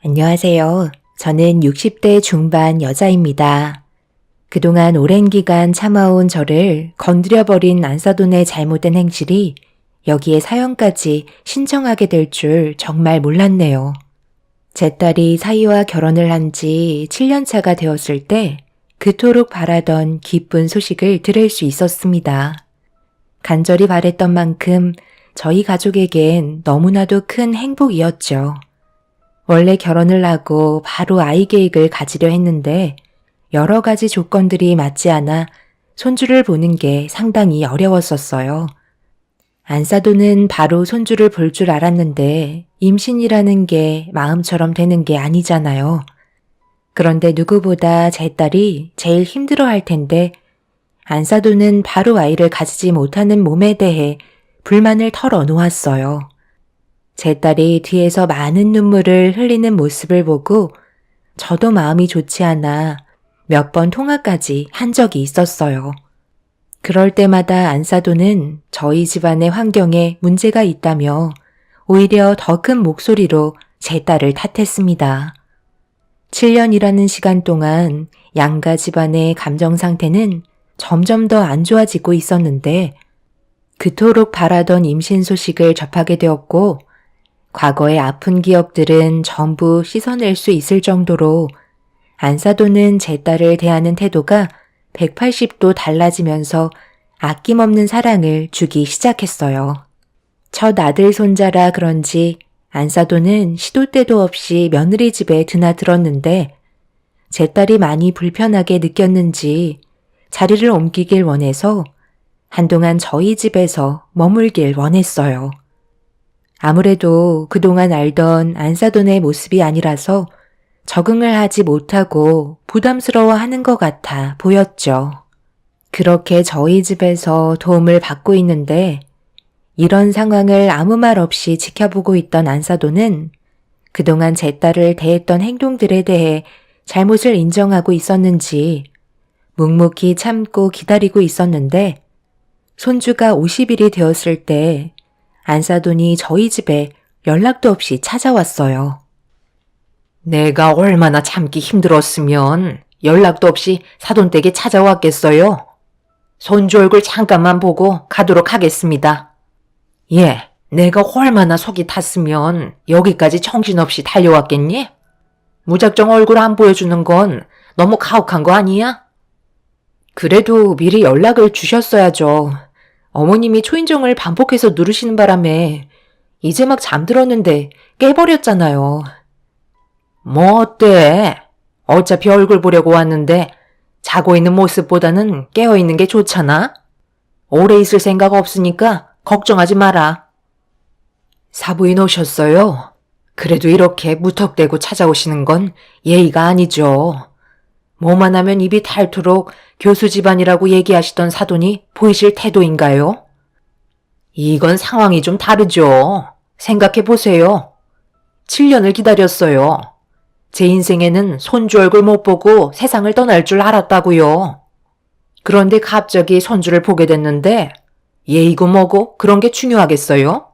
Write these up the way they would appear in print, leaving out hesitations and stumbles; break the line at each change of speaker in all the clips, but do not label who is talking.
안녕하세요. 저는 60대 중반 여자입니다. 그동안 오랜 기간 참아온 저를 건드려버린 안사돈의 잘못된 행실이 여기에 사연까지 신청하게 될 줄 정말 몰랐네요. 제 딸이 사이와 결혼을 한 지 7년 차가 되었을 때 그토록 바라던 기쁜 소식을 들을 수 있었습니다. 간절히 바랬던 만큼 저희 가족에겐 너무나도 큰 행복이었죠. 원래 결혼을 하고 바로 아이 계획을 가지려 했는데 여러 가지 조건들이 맞지 않아 손주를 보는 게 상당히 어려웠었어요. 안사돈은 바로 손주를 볼 줄 알았는데 임신이라는 게 마음처럼 되는 게 아니잖아요. 그런데 누구보다 제 딸이 제일 힘들어 할 텐데 안사돈은 바로 아이를 가지지 못하는 몸에 대해 불만을 털어놓았어요. 제 딸이 뒤에서 많은 눈물을 흘리는 모습을 보고 저도 마음이 좋지 않아 몇 번 통화까지 한 적이 있었어요. 그럴 때마다 안사돈은 저희 집안의 환경에 문제가 있다며 오히려 더 큰 목소리로 제 딸을 탓했습니다. 7년이라는 시간 동안 양가 집안의 감정 상태는 점점 더 안 좋아지고 있었는데 그토록 바라던 임신 소식을 접하게 되었고 과거의 아픈 기억들은 전부 씻어낼 수 있을 정도로 안사돈은 제 딸을 대하는 태도가 180도 달라지면서 아낌없는 사랑을 주기 시작했어요. 첫 아들 손자라 그런지 안사돈은 시도 때도 없이 며느리 집에 드나들었는데 제 딸이 많이 불편하게 느꼈는지 자리를 옮기길 원해서 한동안 저희 집에서 머물길 원했어요. 아무래도 그동안 알던 안사돈의 모습이 아니라서 적응을 하지 못하고 부담스러워하는 것 같아 보였죠. 그렇게 저희 집에서 도움을 받고 있는데 이런 상황을 아무 말 없이 지켜보고 있던 안사돈은 그동안 제 딸을 대했던 행동들에 대해 잘못을 인정하고 있었는지 묵묵히 참고 기다리고 있었는데 손주가 50일이 되었을 때 안사돈이 저희 집에 연락도 없이 찾아왔어요.
내가 얼마나 참기 힘들었으면 연락도 없이 사돈댁에 찾아왔겠어요? 손주 얼굴 잠깐만 보고 가도록 하겠습니다. 예, 내가 얼마나 속이 탔으면 여기까지 정신없이 달려왔겠니? 무작정 얼굴 안 보여주는 건 너무 가혹한 거 아니야?
그래도 미리 연락을 주셨어야죠. 어머님이 초인종을 반복해서 누르시는 바람에 이제 막 잠들었는데 깨버렸잖아요.
뭐 어때? 어차피 얼굴 보려고 왔는데 자고 있는 모습보다는 깨어있는 게 좋잖아? 오래 있을 생각 없으니까 걱정하지 마라.
사부인 오셨어요?
그래도 이렇게 무턱대고 찾아오시는 건 예의가 아니죠. 뭐만 하면 입이 닳도록 교수 집안이라고 얘기하시던 사돈이 보이실 태도인가요? 이건 상황이 좀 다르죠. 생각해 보세요. 7년을 기다렸어요. 제 인생에는 손주 얼굴 못 보고 세상을 떠날 줄 알았다고요. 그런데 갑자기 손주를 보게 됐는데 예의고 뭐고 그런 게 중요하겠어요?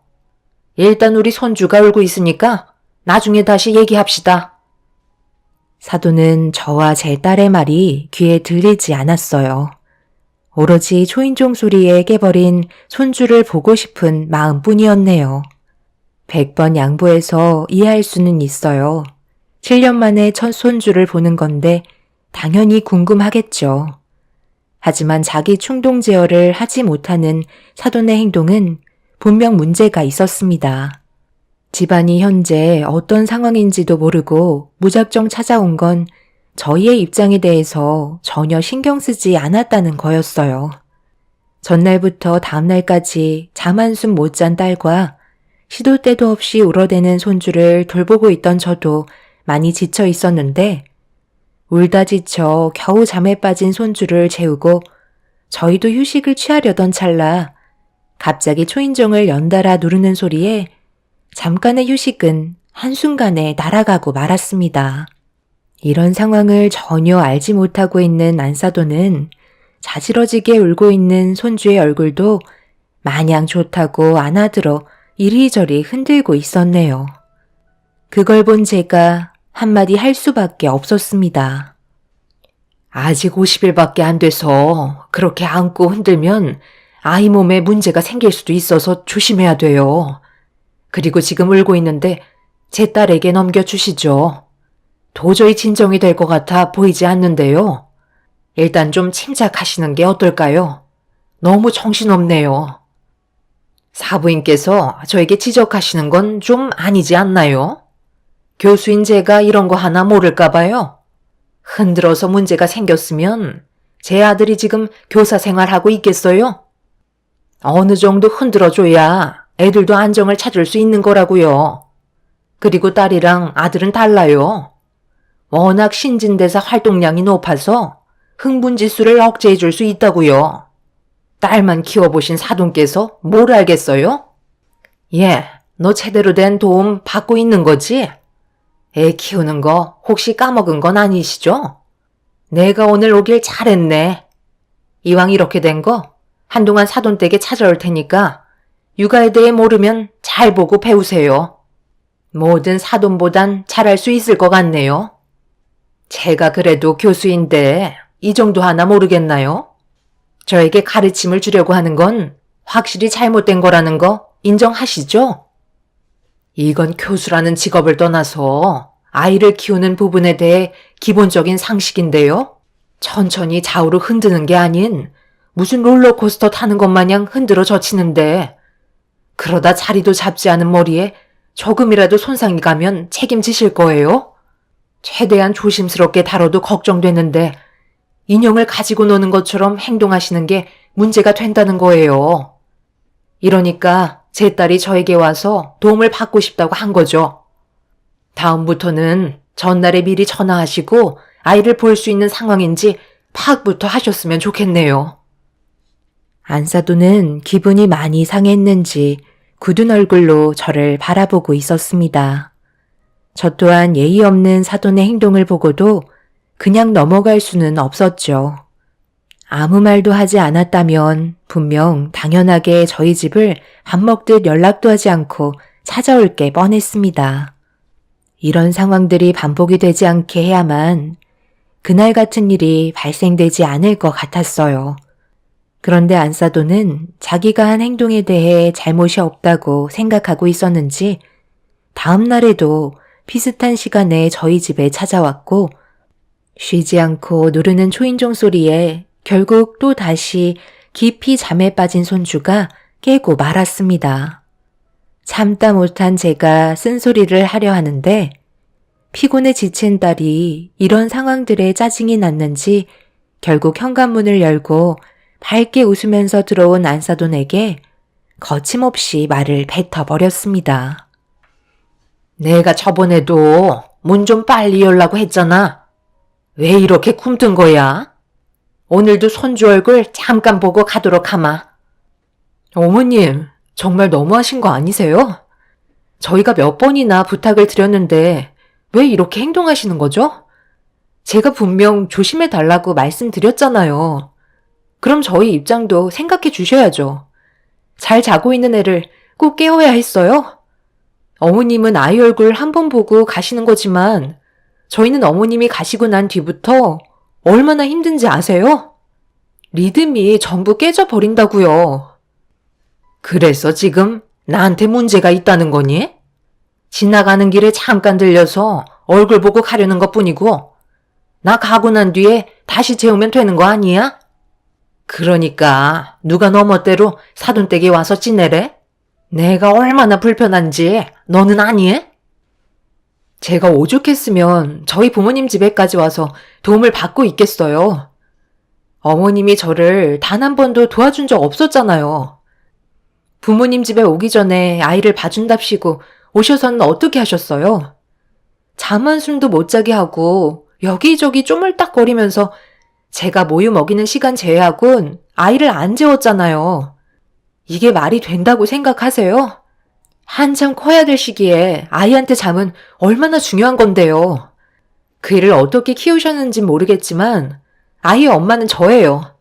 일단 우리 손주가 울고 있으니까 나중에 다시 얘기합시다.
사돈은 저와 제 딸의 말이 귀에 들리지 않았어요. 오로지 초인종 소리에 깨버린 손주를 보고 싶은 마음뿐이었네요. 100번 양보해서 이해할 수는 있어요. 7년 만에 첫 손주를 보는 건데 당연히 궁금하겠죠. 하지만 자기 충동 제어를 하지 못하는 사돈의 행동은 분명 문제가 있었습니다. 집안이 현재 어떤 상황인지도 모르고 무작정 찾아온 건 저희의 입장에 대해서 전혀 신경 쓰지 않았다는 거였어요. 전날부터 다음날까지 잠 한숨 못 잔 딸과 시도 때도 없이 울어대는 손주를 돌보고 있던 저도 많이 지쳐 있었는데 울다 지쳐 겨우 잠에 빠진 손주를 재우고 저희도 휴식을 취하려던 찰나 갑자기 초인종을 연달아 누르는 소리에 잠깐의 휴식은 한순간에 날아가고 말았습니다. 이런 상황을 전혀 알지 못하고 있는 안사돈은 자지러지게 울고 있는 손주의 얼굴도 마냥 좋다고 안아들어 이리저리 흔들고 있었네요. 그걸 본 제가 한마디 할 수밖에 없었습니다.
아직 50일밖에 안 돼서 그렇게 안고 흔들면 아이 몸에 문제가 생길 수도 있어서 조심해야 돼요. 그리고 지금 울고 있는데 제 딸에게 넘겨주시죠. 도저히 진정이 될 것 같아 보이지 않는데요. 일단 좀 침착하시는 게 어떨까요? 너무 정신없네요. 사부인께서 저에게 지적하시는 건 좀 아니지 않나요? 교수인 제가 이런 거 하나 모를까 봐요. 흔들어서 문제가 생겼으면 제 아들이 지금 교사 생활하고 있겠어요? 어느 정도 흔들어줘야 애들도 안정을 찾을 수 있는 거라고요. 그리고 딸이랑 아들은 달라요. 워낙 신진대사 활동량이 높아서 흥분지수를 억제해 줄 수 있다고요. 딸만 키워보신 사돈께서 뭘 알겠어요? 예, 너 제대로 된 도움 받고 있는 거지? 애 키우는 거 혹시 까먹은 건 아니시죠? 내가 오늘 오길 잘했네. 이왕 이렇게 된 거 한동안 사돈 댁에 찾아올 테니까 육아에 대해 모르면 잘 보고 배우세요. 뭐든 사돈보단 잘할 수 있을 것 같네요. 제가 그래도 교수인데 이 정도 하나 모르겠나요? 저에게 가르침을 주려고 하는 건 확실히 잘못된 거라는 거 인정하시죠? 이건 교수라는 직업을 떠나서 아이를 키우는 부분에 대해 기본적인 상식인데요. 천천히 좌우로 흔드는 게 아닌 무슨 롤러코스터 타는 것 마냥 흔들어 젖히는데 그러다 자리도 잡지 않은 머리에 조금이라도 손상이 가면 책임지실 거예요? 최대한 조심스럽게 다뤄도 걱정되는데 인형을 가지고 노는 것처럼 행동하시는 게 문제가 된다는 거예요. 이러니까 제 딸이 저에게 와서 도움을 받고 싶다고 한 거죠. 다음부터는 전날에 미리 전화하시고 아이를 볼 수 있는 상황인지 파악부터 하셨으면 좋겠네요.
안사돈은 기분이 많이 상했는지 굳은 얼굴로 저를 바라보고 있었습니다. 저 또한 예의 없는 사돈의 행동을 보고도 그냥 넘어갈 수는 없었죠. 아무 말도 하지 않았다면 분명 당연하게 저희 집을 밥 먹듯 연락도 하지 않고 찾아올 게 뻔했습니다. 이런 상황들이 반복이 되지 않게 해야만 그날 같은 일이 발생되지 않을 것 같았어요. 그런데 안사돈은 자기가 한 행동에 대해 잘못이 없다고 생각하고 있었는지 다음 날에도 비슷한 시간에 저희 집에 찾아왔고 쉬지 않고 누르는 초인종 소리에 결국 또 다시 깊이 잠에 빠진 손주가 깨고 말았습니다. 참다 못한 제가 쓴소리를 하려 하는데 피곤에 지친 딸이 이런 상황들에 짜증이 났는지 결국 현관문을 열고 밝게 웃으면서 들어온 안사돈에게 거침없이 말을 뱉어버렸습니다.
내가 저번에도 문 좀 빨리 열라고 했잖아. 왜 이렇게 굼뜬 거야? 오늘도 손주 얼굴 잠깐 보고 가도록 하마. 어머님, 정말 너무하신 거 아니세요? 저희가 몇 번이나 부탁을 드렸는데 왜 이렇게 행동하시는 거죠? 제가 분명 조심해 달라고 말씀드렸잖아요. 그럼 저희 입장도 생각해 주셔야죠. 잘 자고 있는 애를 꼭 깨워야 했어요? 어머님은 아이 얼굴 한 번 보고 가시는 거지만 저희는 어머님이 가시고 난 뒤부터 얼마나 힘든지 아세요? 리듬이 전부 깨져버린다고요. 그래서 지금 나한테 문제가 있다는 거니? 지나가는 길에 잠깐 들려서 얼굴 보고 가려는 것뿐이고 나 가고 난 뒤에 다시 재우면 되는 거 아니야? 그러니까 누가 너 멋대로 사돈댁에 와서 지내래? 내가 얼마나 불편한지 너는 아니? 제가 오죽했으면 저희 부모님 집에까지 와서 도움을 받고 있겠어요. 어머님이 저를 단 한 번도 도와준 적 없었잖아요. 부모님 집에 오기 전에 아이를 봐준답시고 오셔서는 어떻게 하셨어요? 잠 한숨도 못 자게 하고 여기저기 쪼물딱거리면서 제가 모유 먹이는 시간 제외하곤 아이를 안 재웠잖아요. 이게 말이 된다고 생각하세요? 한참 커야 될 시기에 아이한테 잠은 얼마나 중요한 건데요. 그 일을 어떻게 키우셨는진 모르겠지만 아이의 엄마는 저예요.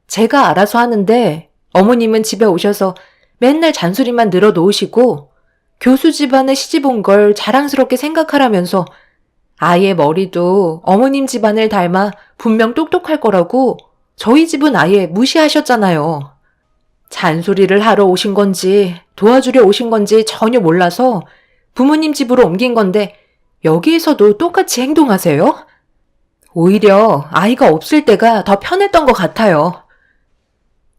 제가 알아서 하는데 어머님은 집에 오셔서 맨날 잔소리만 늘어놓으시고 교수 집안에 시집 온 걸 자랑스럽게 생각하라면서 아이의 머리도 어머님 집안을 닮아 분명 똑똑할 거라고 저희 집은 아예 무시하셨잖아요. 잔소리를 하러 오신 건지 도와주려 오신 건지 전혀 몰라서 부모님 집으로 옮긴 건데 여기에서도 똑같이 행동하세요? 오히려 아이가 없을 때가 더 편했던 것 같아요.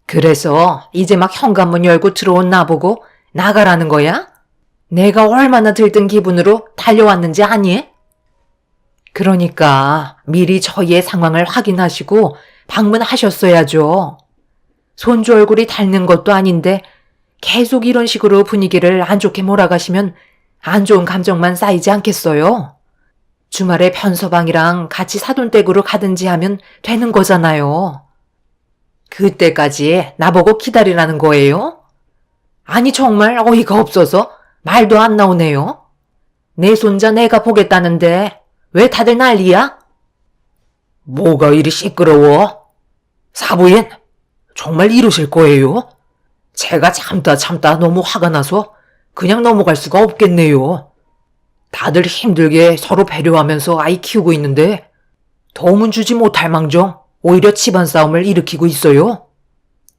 그래서 이제 막 현관문 열고 들어온 나보고 나가라는 거야? 내가 얼마나 들뜬 기분으로 달려왔는지 아니? 그러니까 미리 저희의 상황을 확인하시고 방문하셨어야죠. 손주 얼굴이 닳는 것도 아닌데 계속 이런 식으로 분위기를 안 좋게 몰아가시면 안 좋은 감정만 쌓이지 않겠어요? 주말에 편서방이랑 같이 사돈댁으로 가든지 하면 되는 거잖아요. 그때까지 나보고 기다리라는 거예요? 아니 정말 어이가 없어서 말도 안 나오네요. 내 손자 내가 보겠다는데 왜 다들 난리야? 뭐가 이리 시끄러워? 사부인, 정말 이러실 거예요? 제가 참다 너무 화가 나서 그냥 넘어갈 수가 없겠네요. 다들 힘들게 서로 배려하면서 아이 키우고 있는데 도움은 주지 못할 망정 오히려 집안 싸움을 일으키고 있어요.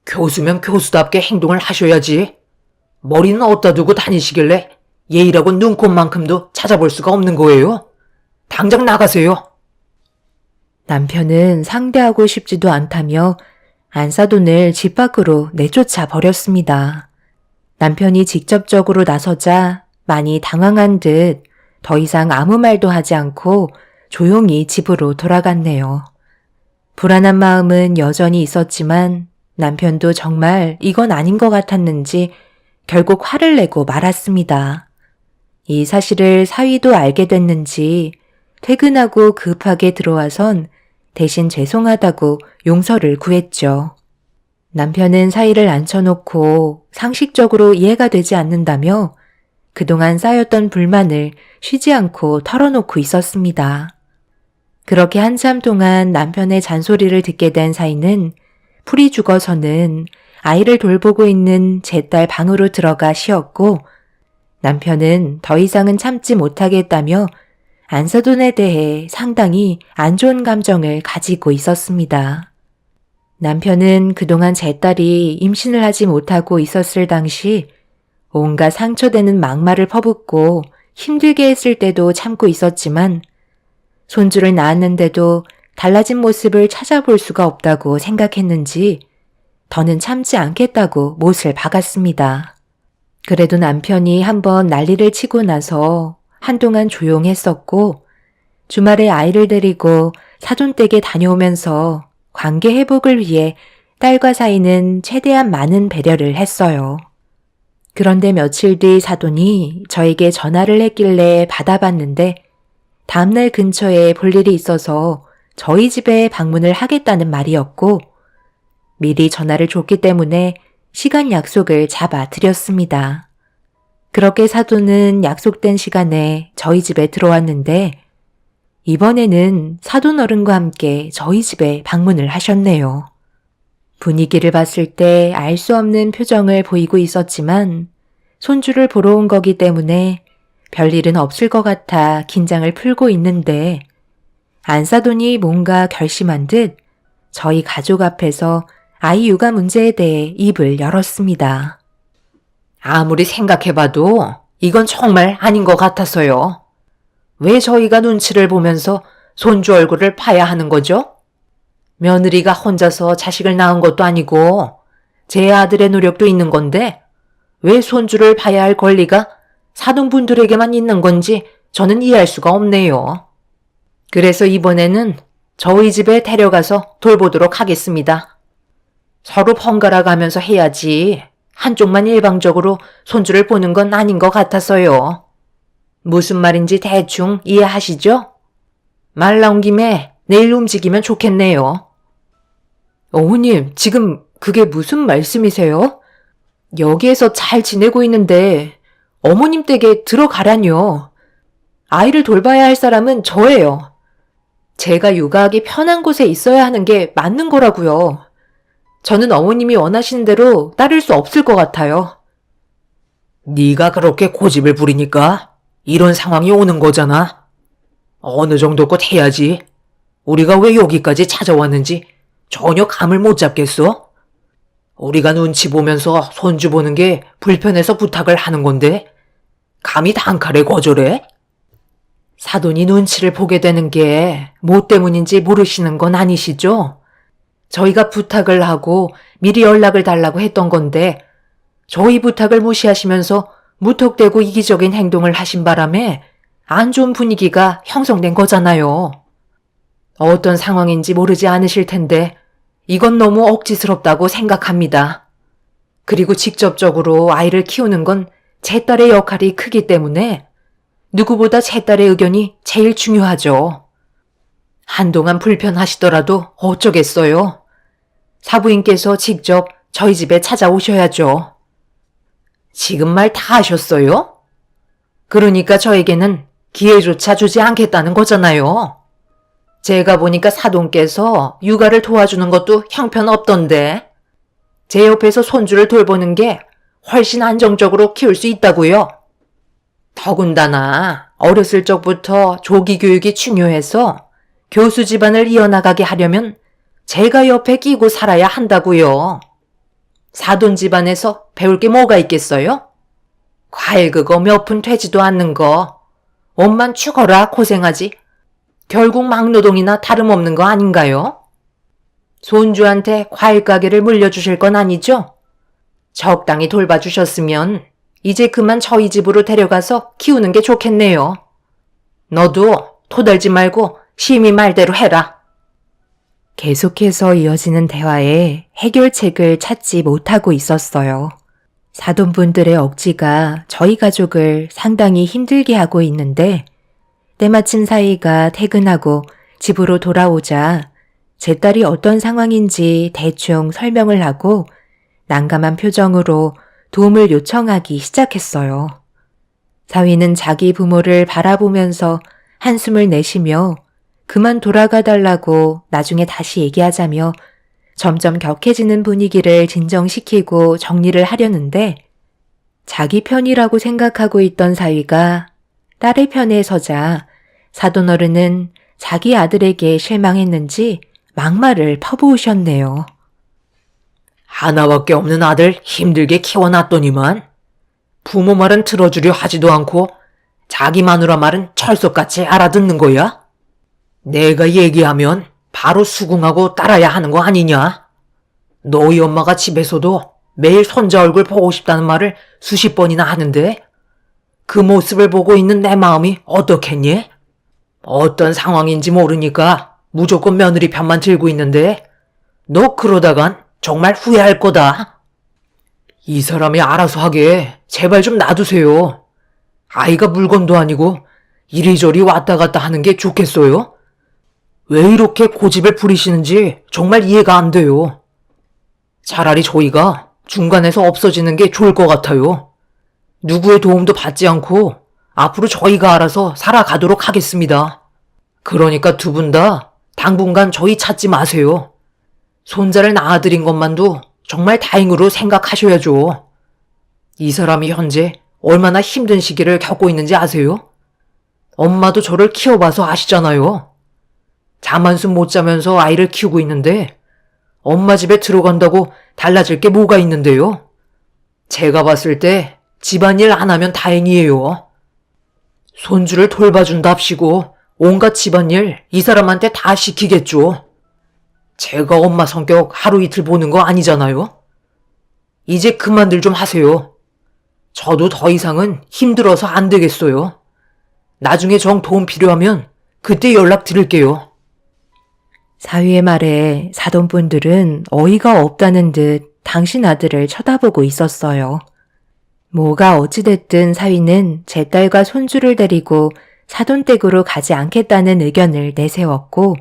교수면 교수답게 행동을 하셔야지. 머리는 어디다 두고 다니시길래 예의라고 눈꼽만큼도 찾아볼 수가 없는 거예요. 당장 나가세요.
남편은 상대하고 싶지도 않다며 안사돈을 집 밖으로 내쫓아 버렸습니다. 남편이 직접적으로 나서자 많이 당황한 듯 더 이상 아무 말도 하지 않고 조용히 집으로 돌아갔네요. 불안한 마음은 여전히 있었지만 남편도 정말 이건 아닌 것 같았는지 결국 화를 내고 말았습니다. 이 사실을 사위도 알게 됐는지 퇴근하고 급하게 들어와선 대신 죄송하다고 용서를 구했죠. 남편은 사위를 앉혀놓고 상식적으로 이해가 되지 않는다며 그동안 쌓였던 불만을 쉬지 않고 털어놓고 있었습니다. 그렇게 한참 동안 남편의 잔소리를 듣게 된 사위는 풀이 죽어서는 아이를 돌보고 있는 제 딸 방으로 들어가 쉬었고 남편은 더 이상은 참지 못하겠다며 안사돈에 대해 상당히 안 좋은 감정을 가지고 있었습니다. 남편은 그동안 제 딸이 임신을 하지 못하고 있었을 당시 온갖 상처되는 막말을 퍼붓고 힘들게 했을 때도 참고 있었지만 손주를 낳았는데도 달라진 모습을 찾아볼 수가 없다고 생각했는지 더는 참지 않겠다고 못을 박았습니다. 그래도 남편이 한번 난리를 치고 나서 한동안 조용했었고 주말에 아이를 데리고 사돈댁에 다녀오면서 관계 회복을 위해 딸과 사이는 최대한 많은 배려를 했어요. 그런데 며칠 뒤 사돈이 저에게 전화를 했길래 받아봤는데 다음날 근처에 볼 일이 있어서 저희 집에 방문을 하겠다는 말이었고 미리 전화를 줬기 때문에 시간 약속을 잡아 드렸습니다. 그렇게 사돈은 약속된 시간에 저희 집에 들어왔는데 이번에는 사돈 어른과 함께 저희 집에 방문을 하셨네요. 분위기를 봤을 때 알 수 없는 표정을 보이고 있었지만 손주를 보러 온 거기 때문에 별일은 없을 것 같아 긴장을 풀고 있는데 안사돈이 뭔가 결심한 듯 저희 가족 앞에서 아이 육아 문제에 대해 입을 열었습니다.
아무리 생각해봐도 이건 정말 아닌 것 같아서요. 왜 저희가 눈치를 보면서 손주 얼굴을 파야 하는 거죠? 며느리가 혼자서 자식을 낳은 것도 아니고 제 아들의 노력도 있는 건데 왜 손주를 봐야 할 권리가 사돈분들에게만 있는 건지 저는 이해할 수가 없네요. 그래서 이번에는 저희 집에 데려가서 돌보도록 하겠습니다. 서로 번갈아 가면서 해야지 한쪽만 일방적으로 손주를 보는 건 아닌 것 같아서요. 무슨 말인지 대충 이해하시죠? 말 나온 김에 내일 움직이면 좋겠네요. 어머님, 지금 그게 무슨 말씀이세요? 여기에서 잘 지내고 있는데 어머님 댁에 들어가라뇨. 아이를 돌봐야 할 사람은 저예요. 제가 육아하기 편한 곳에 있어야 하는 게 맞는 거라고요. 저는 어머님이 원하시는 대로 따를 수 없을 것 같아요. 네가 그렇게 고집을 부리니까 이런 상황이 오는 거잖아. 어느 정도껏 해야지. 우리가 왜 여기까지 찾아왔는지 전혀 감을 못 잡겠어? 우리가 눈치 보면서 손주 보는 게 불편해서 부탁을 하는 건데 감히 단칼에 거절해? 사돈이 눈치를 보게 되는 게 뭐 때문인지 모르시는 건 아니시죠? 저희가 부탁을 하고 미리 연락을 달라고 했던 건데 저희 부탁을 무시하시면서 무턱대고 이기적인 행동을 하신 바람에 안 좋은 분위기가 형성된 거잖아요. 어떤 상황인지 모르지 않으실 텐데 이건 너무 억지스럽다고 생각합니다. 그리고 직접적으로 아이를 키우는 건 제 딸의 역할이 크기 때문에 누구보다 제 딸의 의견이 제일 중요하죠. 한동안 불편하시더라도 어쩌겠어요. 사부인께서 직접 저희 집에 찾아오셔야죠. 지금 말 다 하셨어요? 그러니까 저에게는 기회조차 주지 않겠다는 거잖아요. 제가 보니까 사돈께서 육아를 도와주는 것도 형편없던데 제 옆에서 손주를 돌보는 게 훨씬 안정적으로 키울 수 있다고요. 더군다나 어렸을 적부터 조기 교육이 중요해서 교수 집안을 이어나가게 하려면 제가 옆에 끼고 살아야 한다고요. 사돈 집안에서 배울 게 뭐가 있겠어요? 과일 그거 몇 푼 되지도 않는 거. 옷만 죽어라 고생하지. 결국 막노동이나 다름없는 거 아닌가요? 손주한테 과일 가게를 물려주실 건 아니죠? 적당히 돌봐주셨으면 이제 그만 저희 집으로 데려가서 키우는 게 좋겠네요. 너도 토달지 말고 심히 말대로 해라.
계속해서 이어지는 대화에 해결책을 찾지 못하고 있었어요. 사돈분들의 억지가 저희 가족을 상당히 힘들게 하고 있는데 때마침 사이가 퇴근하고 집으로 돌아오자 제 딸이 어떤 상황인지 대충 설명을 하고 난감한 표정으로 도움을 요청하기 시작했어요. 사위는 자기 부모를 바라보면서 한숨을 내쉬며 그만 돌아가 달라고 나중에 다시 얘기하자며 점점 격해지는 분위기를 진정시키고 정리를 하려는데 자기 편이라고 생각하고 있던 사위가 딸의 편에 서자 사돈어른은 자기 아들에게 실망했는지 막말을 퍼부으셨네요.
하나밖에 없는 아들 힘들게 키워놨더니만 부모 말은 들어주려 하지도 않고 자기 마누라 말은 철석같이 알아듣는 거야? 내가 얘기하면 바로 수긍하고 따라야 하는 거 아니냐? 너희 엄마가 집에서도 매일 손자 얼굴 보고 싶다는 말을 수십 번이나 하는데 그 모습을 보고 있는 내 마음이 어떻겠니? 어떤 상황인지 모르니까 무조건 며느리 편만 들고 있는데 너 그러다간 정말 후회할 거다. 이 사람이 알아서 하게 제발 좀 놔두세요. 아이가 물건도 아니고 이리저리 왔다 갔다 하는 게 좋겠어요? 왜 이렇게 고집을 부리시는지 정말 이해가 안 돼요. 차라리 저희가 중간에서 없어지는 게 좋을 것 같아요. 누구의 도움도 받지 않고 앞으로 저희가 알아서 살아가도록 하겠습니다. 그러니까 두 분 다 당분간 저희 찾지 마세요. 손자를 낳아드린 것만도 정말 다행으로 생각하셔야죠. 이 사람이 현재 얼마나 힘든 시기를 겪고 있는지 아세요? 엄마도 저를 키워봐서 아시잖아요. 잠 한숨 못 자면서 아이를 키우고 있는데 엄마 집에 들어간다고 달라질 게 뭐가 있는데요? 제가 봤을 때 집안일 안 하면 다행이에요. 손주를 돌봐준답시고 온갖 집안일 이 사람한테 다 시키겠죠. 제가 엄마 성격 하루 이틀 보는 거 아니잖아요. 이제 그만들 좀 하세요. 저도 더 이상은 힘들어서 안 되겠어요. 나중에 정 도움 필요하면 그때 연락 드릴게요.
사위의 말에 사돈분들은 어이가 없다는 듯 당신 아들을 쳐다보고 있었어요. 뭐가 어찌됐든 사위는 제 딸과 손주를 데리고 사돈댁으로 가지 않겠다는 의견을 내세웠고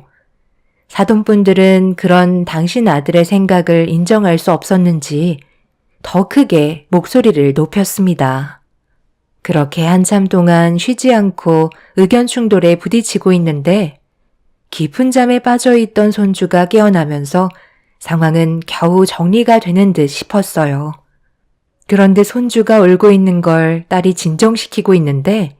사돈분들은 그런 당신 아들의 생각을 인정할 수 없었는지 더 크게 목소리를 높였습니다. 그렇게 한참 동안 쉬지 않고 의견 충돌에 부딪히고 있는데 깊은 잠에 빠져있던 손주가 깨어나면서 상황은 겨우 정리가 되는 듯 싶었어요. 그런데 손주가 울고 있는 걸 딸이 진정시키고 있는데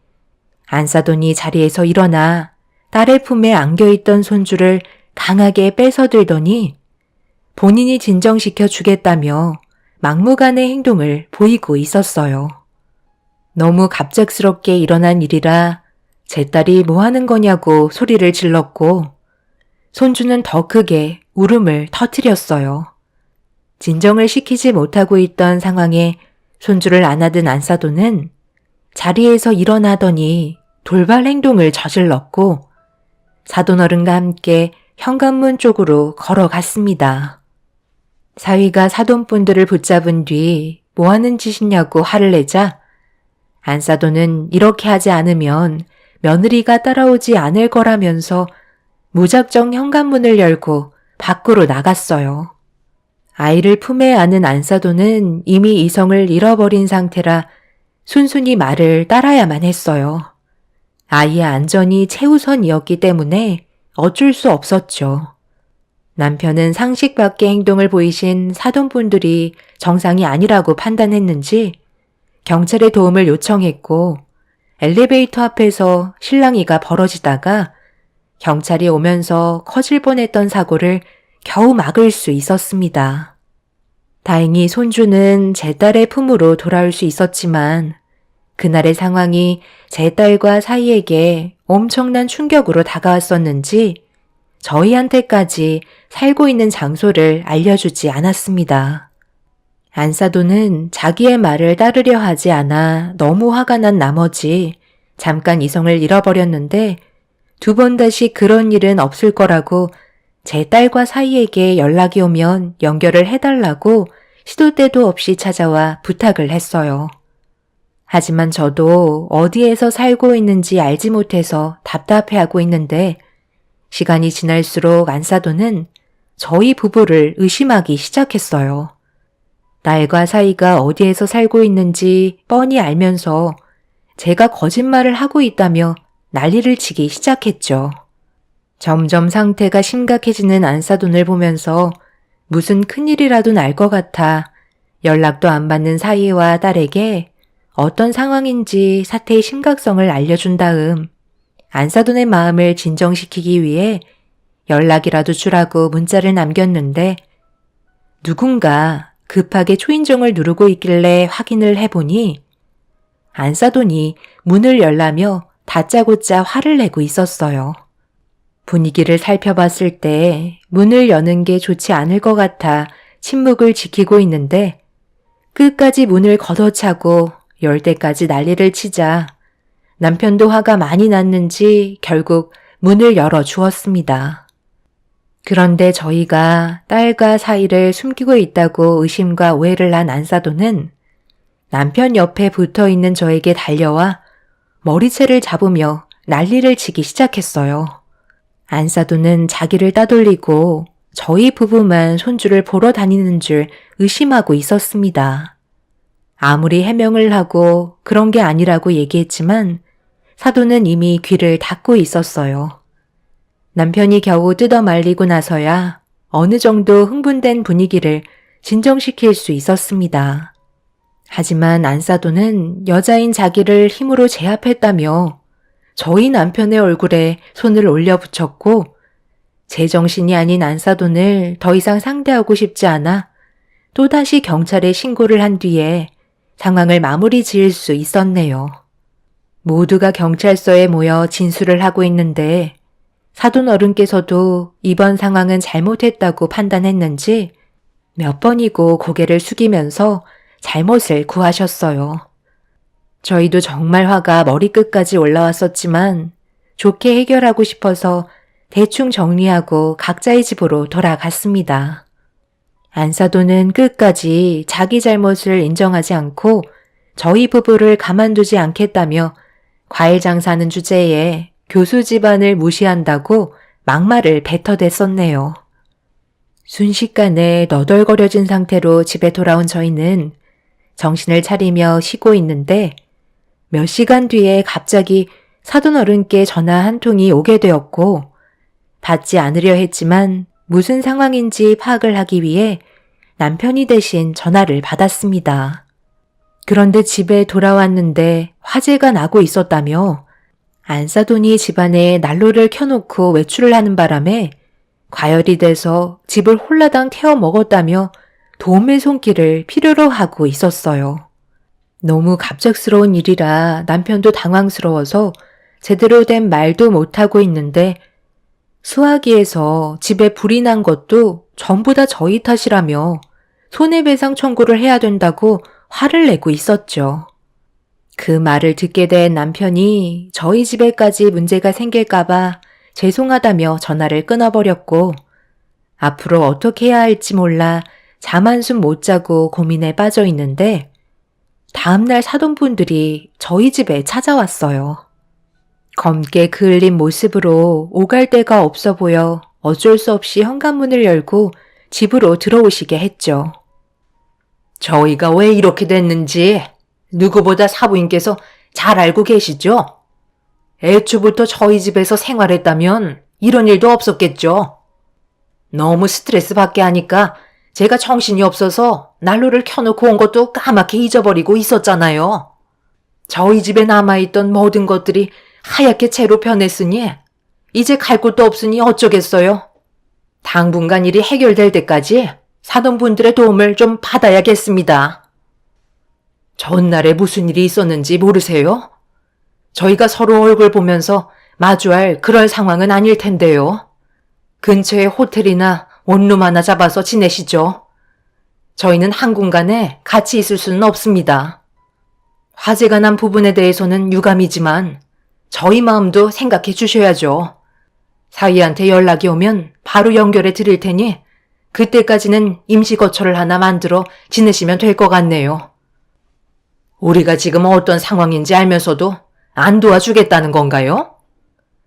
안사돈이 자리에서 일어나 딸의 품에 안겨있던 손주를 강하게 뺏어들더니 본인이 진정시켜 주겠다며 막무가내 행동을 보이고 있었어요. 너무 갑작스럽게 일어난 일이라 제 딸이 뭐 하는 거냐고 소리를 질렀고 손주는 더 크게 울음을 터뜨렸어요. 진정을 시키지 못하고 있던 상황에 손주를 안아든 안사돈은 자리에서 일어나더니 돌발 행동을 저질렀고 사돈어른과 함께 현관문 쪽으로 걸어갔습니다. 사위가 사돈분들을 붙잡은 뒤 뭐 하는 짓이냐고 화를 내자 안사돈은 이렇게 하지 않으면 며느리가 따라오지 않을 거라면서 무작정 현관문을 열고 밖으로 나갔어요. 아이를 품에 안은 안사돈은 이미 이성을 잃어버린 상태라 순순히 말을 따라야만 했어요. 아이의 안전이 최우선이었기 때문에 어쩔 수 없었죠. 남편은 상식 밖의 행동을 보이신 사돈분들이 정상이 아니라고 판단했는지 경찰의 도움을 요청했고 엘리베이터 앞에서 실랑이가 벌어지다가 경찰이 오면서 커질 뻔했던 사고를 겨우 막을 수 있었습니다. 다행히 손주는 제 딸의 품으로 돌아올 수 있었지만 그날의 상황이 제 딸과 사이에게 엄청난 충격으로 다가왔었는지 저희한테까지 살고 있는 장소를 알려주지 않았습니다. 안사돈은 자기의 말을 따르려 하지 않아 너무 화가 난 나머지 잠깐 이성을 잃어버렸는데 두 번 다시 그런 일은 없을 거라고 제 딸과 사이에게 연락이 오면 연결을 해달라고 시도 때도 없이 찾아와 부탁을 했어요. 하지만 저도 어디에서 살고 있는지 알지 못해서 답답해하고 있는데 시간이 지날수록 안사돈은 저희 부부를 의심하기 시작했어요. 딸과 사이가 어디에서 살고 있는지 뻔히 알면서 제가 거짓말을 하고 있다며 난리를 치기 시작했죠. 점점 상태가 심각해지는 안사돈을 보면서 무슨 큰일이라도 날 것 같아 연락도 안 받는 사위와 딸에게 어떤 상황인지 사태의 심각성을 알려준 다음 안사돈의 마음을 진정시키기 위해 연락이라도 주라고 문자를 남겼는데 누군가 급하게 초인종을 누르고 있길래 확인을 해보니 안사돈이 문을 열라며 다짜고짜 화를 내고 있었어요. 분위기를 살펴봤을 때 문을 여는 게 좋지 않을 것 같아 침묵을 지키고 있는데 끝까지 문을 걷어차고 열 때까지 난리를 치자 남편도 화가 많이 났는지 결국 문을 열어 주었습니다. 그런데 저희가 딸과 사이를 숨기고 있다고 의심과 오해를 난 안사돈은 남편 옆에 붙어 있는 저에게 달려와 머리채를 잡으며 난리를 치기 시작했어요. 안사돈은 자기를 따돌리고 저희 부부만 손주를 보러 다니는 줄 의심하고 있었습니다. 아무리 해명을 하고 그런 게 아니라고 얘기했지만 사돈은 이미 귀를 닫고 있었어요. 남편이 겨우 뜯어 말리고 나서야 어느 정도 흥분된 분위기를 진정시킬 수 있었습니다. 하지만 안사돈은 여자인 자기를 힘으로 제압했다며 저희 남편의 얼굴에 손을 올려붙였고 제정신이 아닌 안사돈을 더 이상 상대하고 싶지 않아 또다시 경찰에 신고를 한 뒤에 상황을 마무리 지을 수 있었네요. 모두가 경찰서에 모여 진술을 하고 있는데 사돈 어른께서도 이번 상황은 잘못했다고 판단했는지 몇 번이고 고개를 숙이면서 잘못을 구하셨어요. 저희도 정말 화가 머리끝까지 올라왔었지만 좋게 해결하고 싶어서 대충 정리하고 각자의 집으로 돌아갔습니다. 안사돈은 끝까지 자기 잘못을 인정하지 않고 저희 부부를 가만두지 않겠다며 과일 장사하는 주제에 교수 집안을 무시한다고 막말을 뱉어댔었네요. 순식간에 너덜거려진 상태로 집에 돌아온 저희는 정신을 차리며 쉬고 있는데 몇 시간 뒤에 갑자기 사돈 어른께 전화 한 통이 오게 되었고 받지 않으려 했지만 무슨 상황인지 파악을 하기 위해 남편이 대신 전화를 받았습니다. 그런데 집에 돌아왔는데 화재가 나고 있었다며 안사돈이 집안에 난로를 켜놓고 외출을 하는 바람에 과열이 돼서 집을 홀라당 태워 먹었다며 도움의 손길을 필요로 하고 있었어요. 너무 갑작스러운 일이라 남편도 당황스러워서 제대로 된 말도 못하고 있는데 수화기에서 집에 불이 난 것도 전부 다 저희 탓이라며 손해배상 청구를 해야 된다고 화를 내고 있었죠. 그 말을 듣게 된 남편이 저희 집에까지 문제가 생길까봐 죄송하다며 전화를 끊어버렸고 앞으로 어떻게 해야 할지 몰라 잠 한숨 못 자고 고민에 빠져 있는데 다음날 사돈분들이 저희 집에 찾아왔어요. 검게 그을린 모습으로 오갈 데가 없어 보여 어쩔 수 없이 현관문을 열고 집으로 들어오시게 했죠.
저희가 왜 이렇게 됐는지 누구보다 사부인께서 잘 알고 계시죠? 애초부터 저희 집에서 생활했다면 이런 일도 없었겠죠. 너무 스트레스 받게 하니까 제가 정신이 없어서 난로를 켜놓고 온 것도 까맣게 잊어버리고 있었잖아요. 저희 집에 남아있던 모든 것들이 하얗게 채로 변했으니 이제 갈 곳도 없으니 어쩌겠어요. 당분간 일이 해결될 때까지 사돈분들의 도움을 좀 받아야겠습니다. 전날에 무슨 일이 있었는지 모르세요? 저희가 서로 얼굴 보면서 마주할 그럴 상황은 아닐 텐데요. 근처에 호텔이나 원룸 하나 잡아서 지내시죠. 저희는 한 공간에 같이 있을 수는 없습니다. 화재가 난 부분에 대해서는 유감이지만 저희 마음도 생각해 주셔야죠. 사위한테 연락이 오면 바로 연결해 드릴 테니 그때까지는 임시 거처를 하나 만들어 지내시면 될 것 같네요. 우리가 지금 어떤 상황인지 알면서도 안 도와주겠다는 건가요?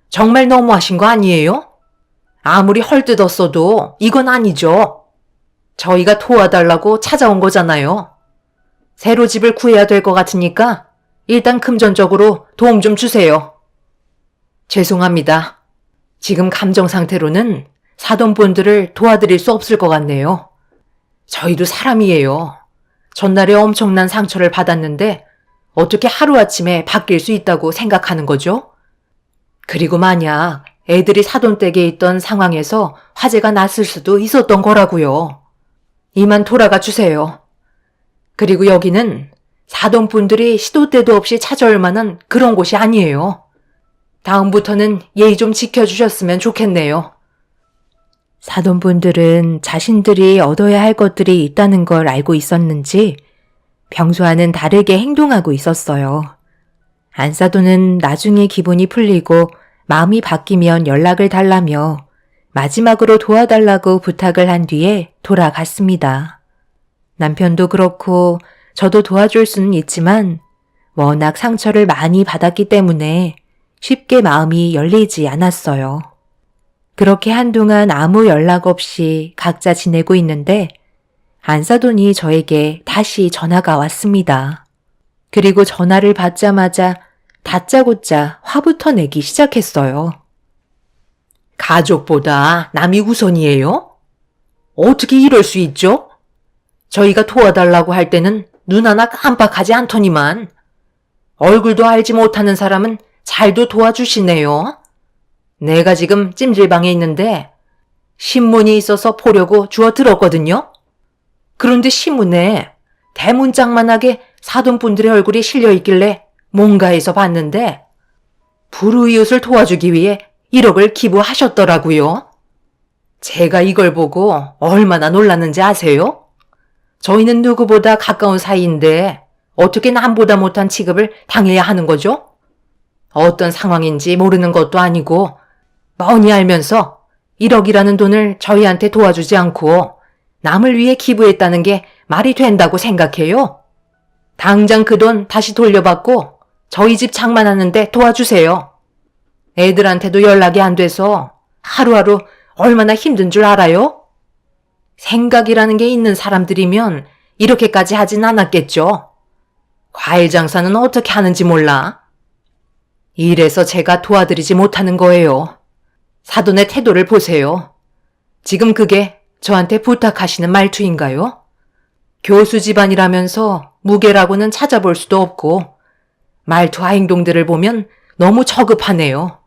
정말 너무하신 거 아니에요? 아무리 헐뜯었어도 이건 아니죠. 저희가 도와달라고 찾아온 거잖아요. 새로 집을 구해야 될 것 같으니까 일단 금전적으로 도움 좀 주세요. 죄송합니다. 지금 감정 상태로는 사돈분들을 도와드릴 수 없을 것 같네요. 저희도 사람이에요. 전날에 엄청난 상처를 받았는데 어떻게 하루아침에 바뀔 수 있다고 생각하는 거죠? 그리고 만약 애들이 사돈댁에 있던 상황에서 화재가 났을 수도 있었던 거라고요. 이만 돌아가 주세요. 그리고 여기는 사돈분들이 시도 때도 없이 찾아올 만한 그런 곳이 아니에요. 다음부터는 예의 좀 지켜주셨으면 좋겠네요.
사돈분들은 자신들이 얻어야 할 것들이 있다는 걸 알고 있었는지 평소와는 다르게 행동하고 있었어요. 안사돈은 나중에 기분이 풀리고 마음이 바뀌면 연락을 달라며 마지막으로 도와달라고 부탁을 한 뒤에 돌아갔습니다. 남편도 그렇고 저도 도와줄 수는 있지만 워낙 상처를 많이 받았기 때문에 쉽게 마음이 열리지 않았어요. 그렇게 한동안 아무 연락 없이 각자 지내고 있는데 안사돈이 저에게 다시 전화가 왔습니다. 그리고 전화를 받자마자 다짜고짜 화부터 내기 시작했어요.
가족보다 남이 우선이에요? 어떻게 이럴 수 있죠? 저희가 도와달라고 할 때는 눈 하나 깜빡하지 않더니만 얼굴도 알지 못하는 사람은 잘도 도와주시네요. 내가 지금 찜질방에 있는데 신문이 있어서 보려고 주워 들었거든요. 그런데 신문에 대문짝만하게 사돈분들의 얼굴이 실려 있길래 뭔가 해서 봤는데 불우이웃을 도와주기 위해 1억을 기부하셨더라고요. 제가 이걸 보고 얼마나 놀랐는지 아세요? 저희는 누구보다 가까운 사이인데 어떻게 남보다 못한 취급을 당해야 하는 거죠? 어떤 상황인지 모르는 것도 아니고 뻔히 알면서 1억이라는 돈을 저희한테 도와주지 않고 남을 위해 기부했다는 게 말이 된다고 생각해요? 당장 그 돈 다시 돌려받고 저희 집 장만하는데 도와주세요. 애들한테도 연락이 안 돼서 하루하루 얼마나 힘든 줄 알아요? 생각이라는 게 있는 사람들이면 이렇게까지 하진 않았겠죠. 과일 장사는 어떻게 하는지 몰라. 이래서 제가 도와드리지 못하는 거예요. 사돈의 태도를 보세요. 지금 그게 저한테 부탁하시는 말투인가요? 교수 집안이라면서 무게라고는 찾아볼 수도 없고 말투와 행동들을 보면 너무 저급하네요.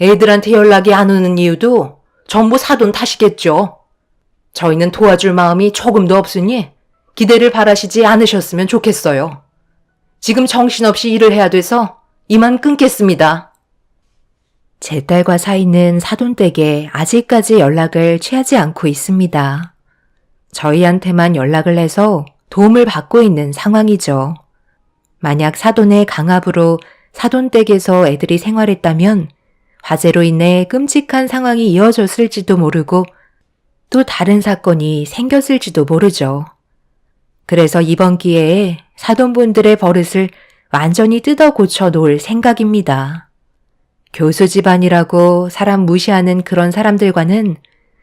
애들한테 연락이 안 오는 이유도 전부 사돈 탓이겠죠. 저희는 도와줄 마음이 조금도 없으니 기대를 바라시지 않으셨으면 좋겠어요. 지금 정신없이 일을 해야 돼서 이만 끊겠습니다.
제 딸과 사이는 사돈댁에 아직까지 연락을 취하지 않고 있습니다. 저희한테만 연락을 해서 도움을 받고 있는 상황이죠. 만약 사돈의 강압으로 사돈댁에서 애들이 생활했다면 화재로 인해 끔찍한 상황이 이어졌을지도 모르고 또 다른 사건이 생겼을지도 모르죠. 그래서 이번 기회에 사돈분들의 버릇을 완전히 뜯어 고쳐 놓을 생각입니다. 교수 집안이라고 사람 무시하는 그런 사람들과는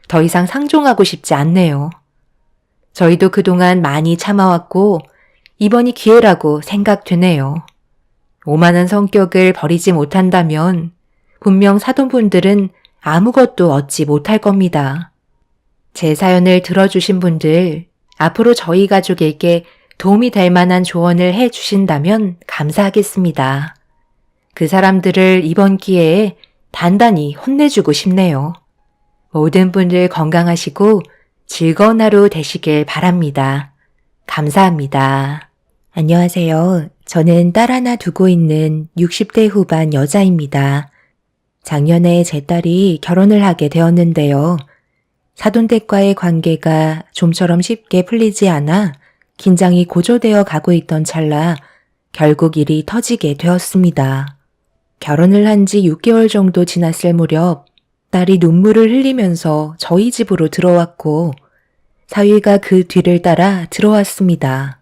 더 이상 상종하고 싶지 않네요. 저희도 그동안 많이 참아왔고 이번이 기회라고 생각되네요. 오만한 성격을 버리지 못한다면 분명 사돈분들은 아무것도 얻지 못할 겁니다. 제 사연을 들어주신 분들, 앞으로 저희 가족에게 도움이 될 만한 조언을 해 주신다면 감사하겠습니다. 그 사람들을 이번 기회에 단단히 혼내주고 싶네요. 모든 분들 건강하시고 즐거운 하루 되시길 바랍니다. 감사합니다. 안녕하세요. 저는 딸 하나 두고 있는 60대 후반 여자입니다. 작년에 제 딸이 결혼을 하게 되었는데요. 사돈댁과의 관계가 좀처럼 쉽게 풀리지 않아 긴장이 고조되어 가고 있던 찰나 결국 일이 터지게 되었습니다. 결혼을 한 지 6개월 정도 지났을 무렵 딸이 눈물을 흘리면서 저희 집으로 들어왔고 사위가 그 뒤를 따라 들어왔습니다.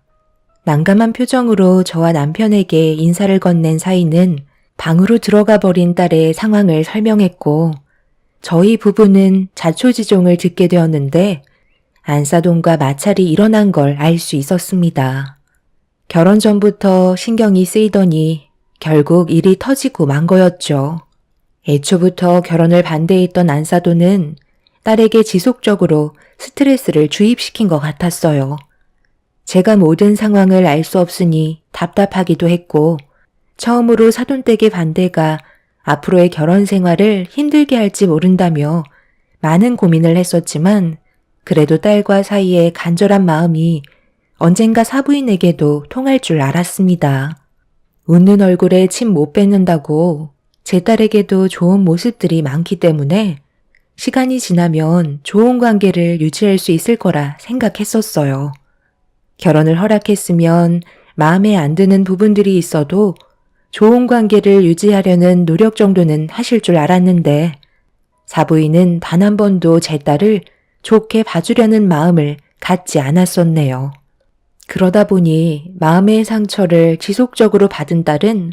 난감한 표정으로 저와 남편에게 인사를 건넨 사위는 방으로 들어가 버린 딸의 상황을 설명했고 저희 부부는 자초지종을 듣게 되었는데 안사돈과 마찰이 일어난 걸 알 수 있었습니다. 결혼 전부터 신경이 쓰이더니 결국 일이 터지고 만 거였죠. 애초부터 결혼을 반대했던 안사돈은 딸에게 지속적으로 스트레스를 주입시킨 것 같았어요. 제가 모든 상황을 알 수 없으니 답답하기도 했고 처음으로 사돈댁의 반대가 앞으로의 결혼 생활을 힘들게 할지 모른다며 많은 고민을 했었지만 그래도 딸과 사이의 간절한 마음이 언젠가 사부인에게도 통할 줄 알았습니다. 웃는 얼굴에 침 못 뱉는다고 제 딸에게도 좋은 모습들이 많기 때문에 시간이 지나면 좋은 관계를 유지할 수 있을 거라 생각했었어요. 결혼을 허락했으면 마음에 안 드는 부분들이 있어도 좋은 관계를 유지하려는 노력 정도는 하실 줄 알았는데 사부인은 단 한 번도 제 딸을 좋게 봐주려는 마음을 갖지 않았었네요. 그러다 보니 마음의 상처를 지속적으로 받은 딸은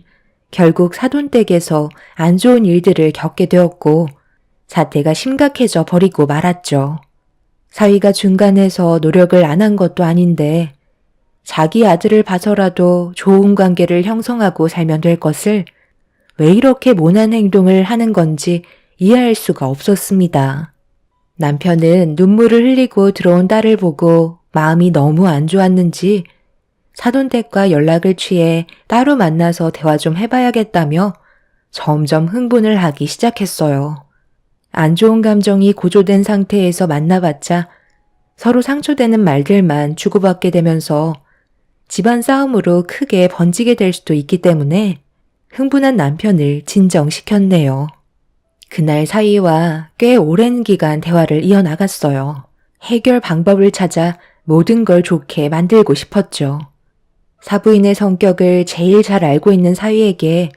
결국 사돈댁에서 안 좋은 일들을 겪게 되었고 사태가 심각해져 버리고 말았죠. 사위가 중간에서 노력을 안 한 것도 아닌데 자기 아들을 봐서라도 좋은 관계를 형성하고 살면 될 것을 왜 이렇게 모난 행동을 하는 건지 이해할 수가 없었습니다. 남편은 눈물을 흘리고 들어온 딸을 보고 마음이 너무 안 좋았는지 사돈댁과 연락을 취해 따로 만나서 대화 좀 해봐야겠다며 점점 흥분을 하기 시작했어요. 안 좋은 감정이 고조된 상태에서 만나봤자 서로 상처되는 말들만 주고받게 되면서 집안 싸움으로 크게 번지게 될 수도 있기 때문에 흥분한 남편을 진정시켰네요. 그날 사위와 꽤 오랜 기간 대화를 이어나갔어요. 해결 방법을 찾아 모든 걸 좋게 만들고 싶었죠. 사부인의 성격을 제일 잘 알고 있는 사위에게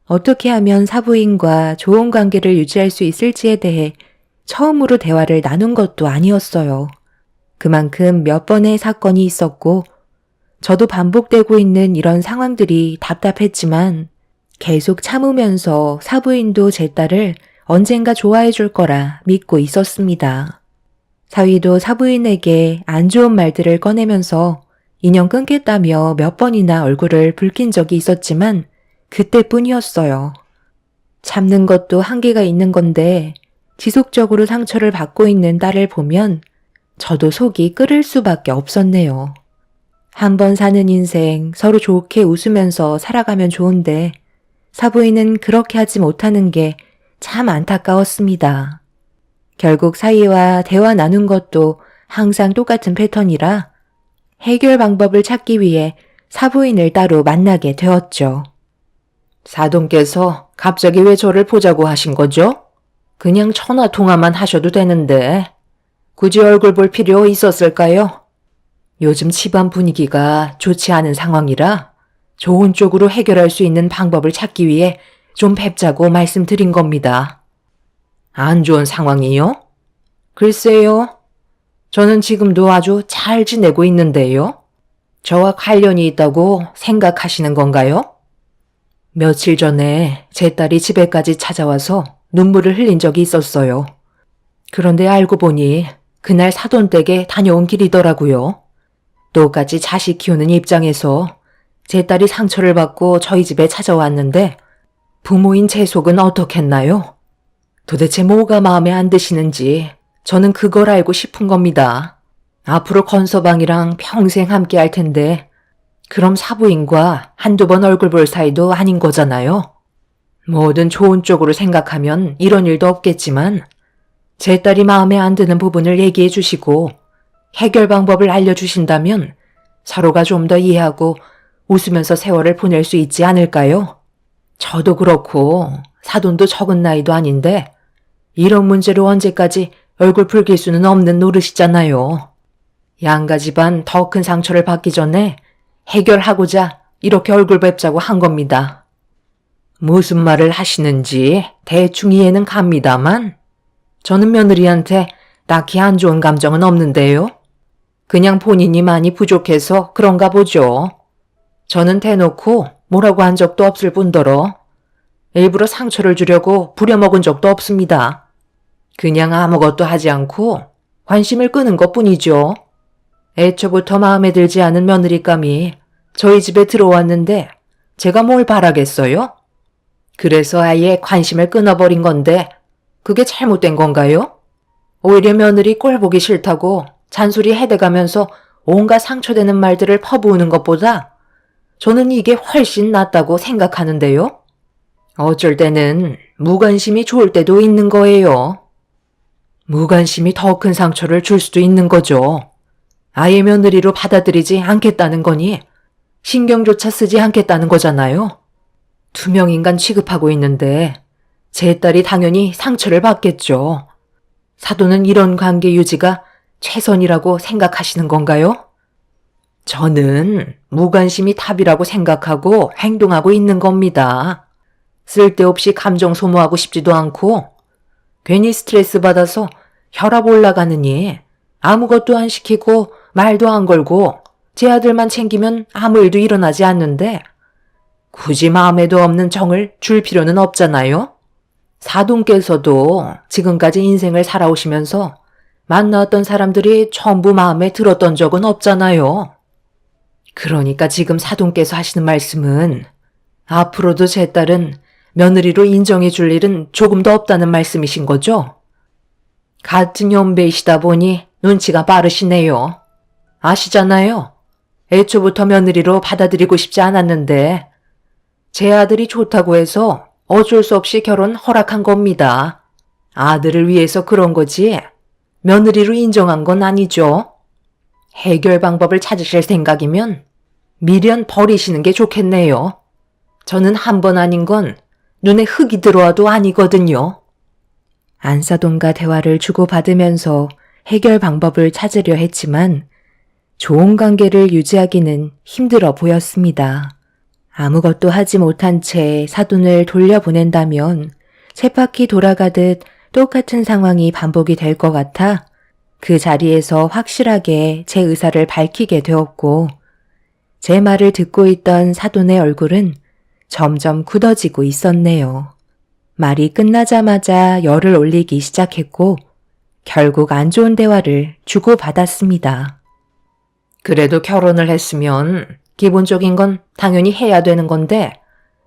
어떻게 하면 사부인과 좋은 관계를 유지할 수 있을지에 대해 처음으로 대화를 나눈 것도 아니었어요. 그만큼 몇 번의 사건이 있었고 저도 반복되고 있는 이런 상황들이 답답했지만 계속 참으면서 사부인도 제 딸을 언젠가 좋아해 줄 거라 믿고 있었습니다. 사위도 사부인에게 안 좋은 말들을 꺼내면서 인연 끊겠다며 몇 번이나 얼굴을 붉힌 적이 있었지만 그때뿐이었어요. 참는 것도 한계가 있는 건데 지속적으로 상처를 받고 있는 딸을 보면 저도 속이 끓을 수밖에 없었네요. 한 번 사는 인생 서로 좋게 웃으면서 살아가면 좋은데 사부인은 그렇게 하지 못하는 게 참 안타까웠습니다. 결국 사위와 대화 나눈 것도 항상 똑같은 패턴이라 해결 방법을 찾기 위해 사부인을 따로 만나게 되었죠.
사돈께서 갑자기 왜 저를 보자고 하신 거죠? 그냥 전화 통화만 하셔도 되는데 굳이 얼굴 볼 필요 있었을까요? 요즘 집안 분위기가 좋지 않은 상황이라 좋은 쪽으로 해결할 수 있는 방법을 찾기 위해 좀 뵙자고 말씀드린 겁니다. 안 좋은 상황이요? 글쎄요. 저는 지금도 아주 잘 지내고 있는데요. 저와 관련이 있다고 생각하시는 건가요? 며칠 전에 제 딸이 집에까지 찾아와서 눈물을 흘린 적이 있었어요. 그런데 알고 보니 그날 사돈댁에 다녀온 길이더라고요. 똑같이 자식 키우는 입장에서 제 딸이 상처를 받고 저희 집에 찾아왔는데 부모인 제 속은 어떻겠나요? 도대체 뭐가 마음에 안 드시는지 저는 그걸 알고 싶은 겁니다. 앞으로 건서방이랑 평생 함께 할 텐데 그럼 사부인과 한두 번 얼굴 볼 사이도 아닌 거잖아요. 뭐든 좋은 쪽으로 생각하면 이런 일도 없겠지만 제 딸이 마음에 안 드는 부분을 얘기해 주시고 해결 방법을 알려주신다면 서로가 좀 더 이해하고 웃으면서 세월을 보낼 수 있지 않을까요? 저도 그렇고 사돈도 적은 나이도 아닌데 이런 문제로 언제까지 얼굴 붉힐 수는 없는 노릇이잖아요. 양가 집안 더 큰 상처를 받기 전에 해결하고자 이렇게 얼굴 뵙자고 한 겁니다. 무슨 말을 하시는지 대충 이해는 갑니다만 저는 며느리한테 딱히 안 좋은 감정은 없는데요. 그냥 본인이 많이 부족해서 그런가 보죠. 저는 대놓고 뭐라고 한 적도 없을 뿐더러 일부러 상처를 주려고 부려먹은 적도 없습니다. 그냥 아무것도 하지 않고 관심을 끄는 것뿐이죠. 애초부터 마음에 들지 않은 며느리감이 저희 집에 들어왔는데 제가 뭘 바라겠어요? 그래서 아예 관심을 끊어버린 건데 그게 잘못된 건가요? 오히려 며느리 꼴 보기 싫다고 잔소리 해대가면서 온갖 상처되는 말들을 퍼부으는 것보다 저는 이게 훨씬 낫다고 생각하는데요. 어쩔 때는 무관심이 좋을 때도 있는 거예요. 무관심이 더 큰 상처를 줄 수도 있는 거죠. 아예 며느리로 받아들이지 않겠다는 거니 신경조차 쓰지 않겠다는 거잖아요. 투명인간 취급하고 있는데 제 딸이 당연히 상처를 받겠죠. 사돈은 이런 관계 유지가 최선이라고 생각하시는 건가요? 저는 무관심이 답이라고 생각하고 행동하고 있는 겁니다. 쓸데없이 감정 소모하고 싶지도 않고 괜히 스트레스 받아서 혈압 올라가느니 아무것도 안 시키고 말도 안 걸고 제 아들만 챙기면 아무 일도 일어나지 않는데 굳이 마음에도 없는 정을 줄 필요는 없잖아요. 사돈께서도 지금까지 인생을 살아오시면서 만나왔던 사람들이 전부 마음에 들었던 적은 없잖아요. 그러니까 지금 사돈께서 하시는 말씀은 앞으로도 제 딸은 며느리로 인정해 줄 일은 조금도 없다는 말씀이신 거죠? 같은 연배이시다 보니 눈치가 빠르시네요. 아시잖아요. 애초부터 며느리로 받아들이고 싶지 않았는데 제 아들이 좋다고 해서 어쩔 수 없이 결혼 허락한 겁니다. 아들을 위해서 그런 거지 며느리로 인정한 건 아니죠. 해결 방법을 찾으실 생각이면 미련 버리시는 게 좋겠네요. 저는 한 번 아닌 건 눈에 흙이 들어와도 아니거든요. 안사돈과 대화를 주고받으면서 해결 방법을 찾으려 했지만 좋은 관계를 유지하기는 힘들어 보였습니다. 아무것도 하지 못한 채 사돈을 돌려보낸다면 쳇바퀴 돌아가듯 똑같은 상황이 반복이 될 것 같아 그 자리에서 확실하게 제 의사를 밝히게 되었고 제 말을 듣고 있던 사돈의 얼굴은 점점 굳어지고 있었네요. 말이 끝나자마자 열을 올리기 시작했고 결국 안 좋은 대화를 주고받았습니다. 그래도 결혼을 했으면 기본적인 건 당연히 해야 되는 건데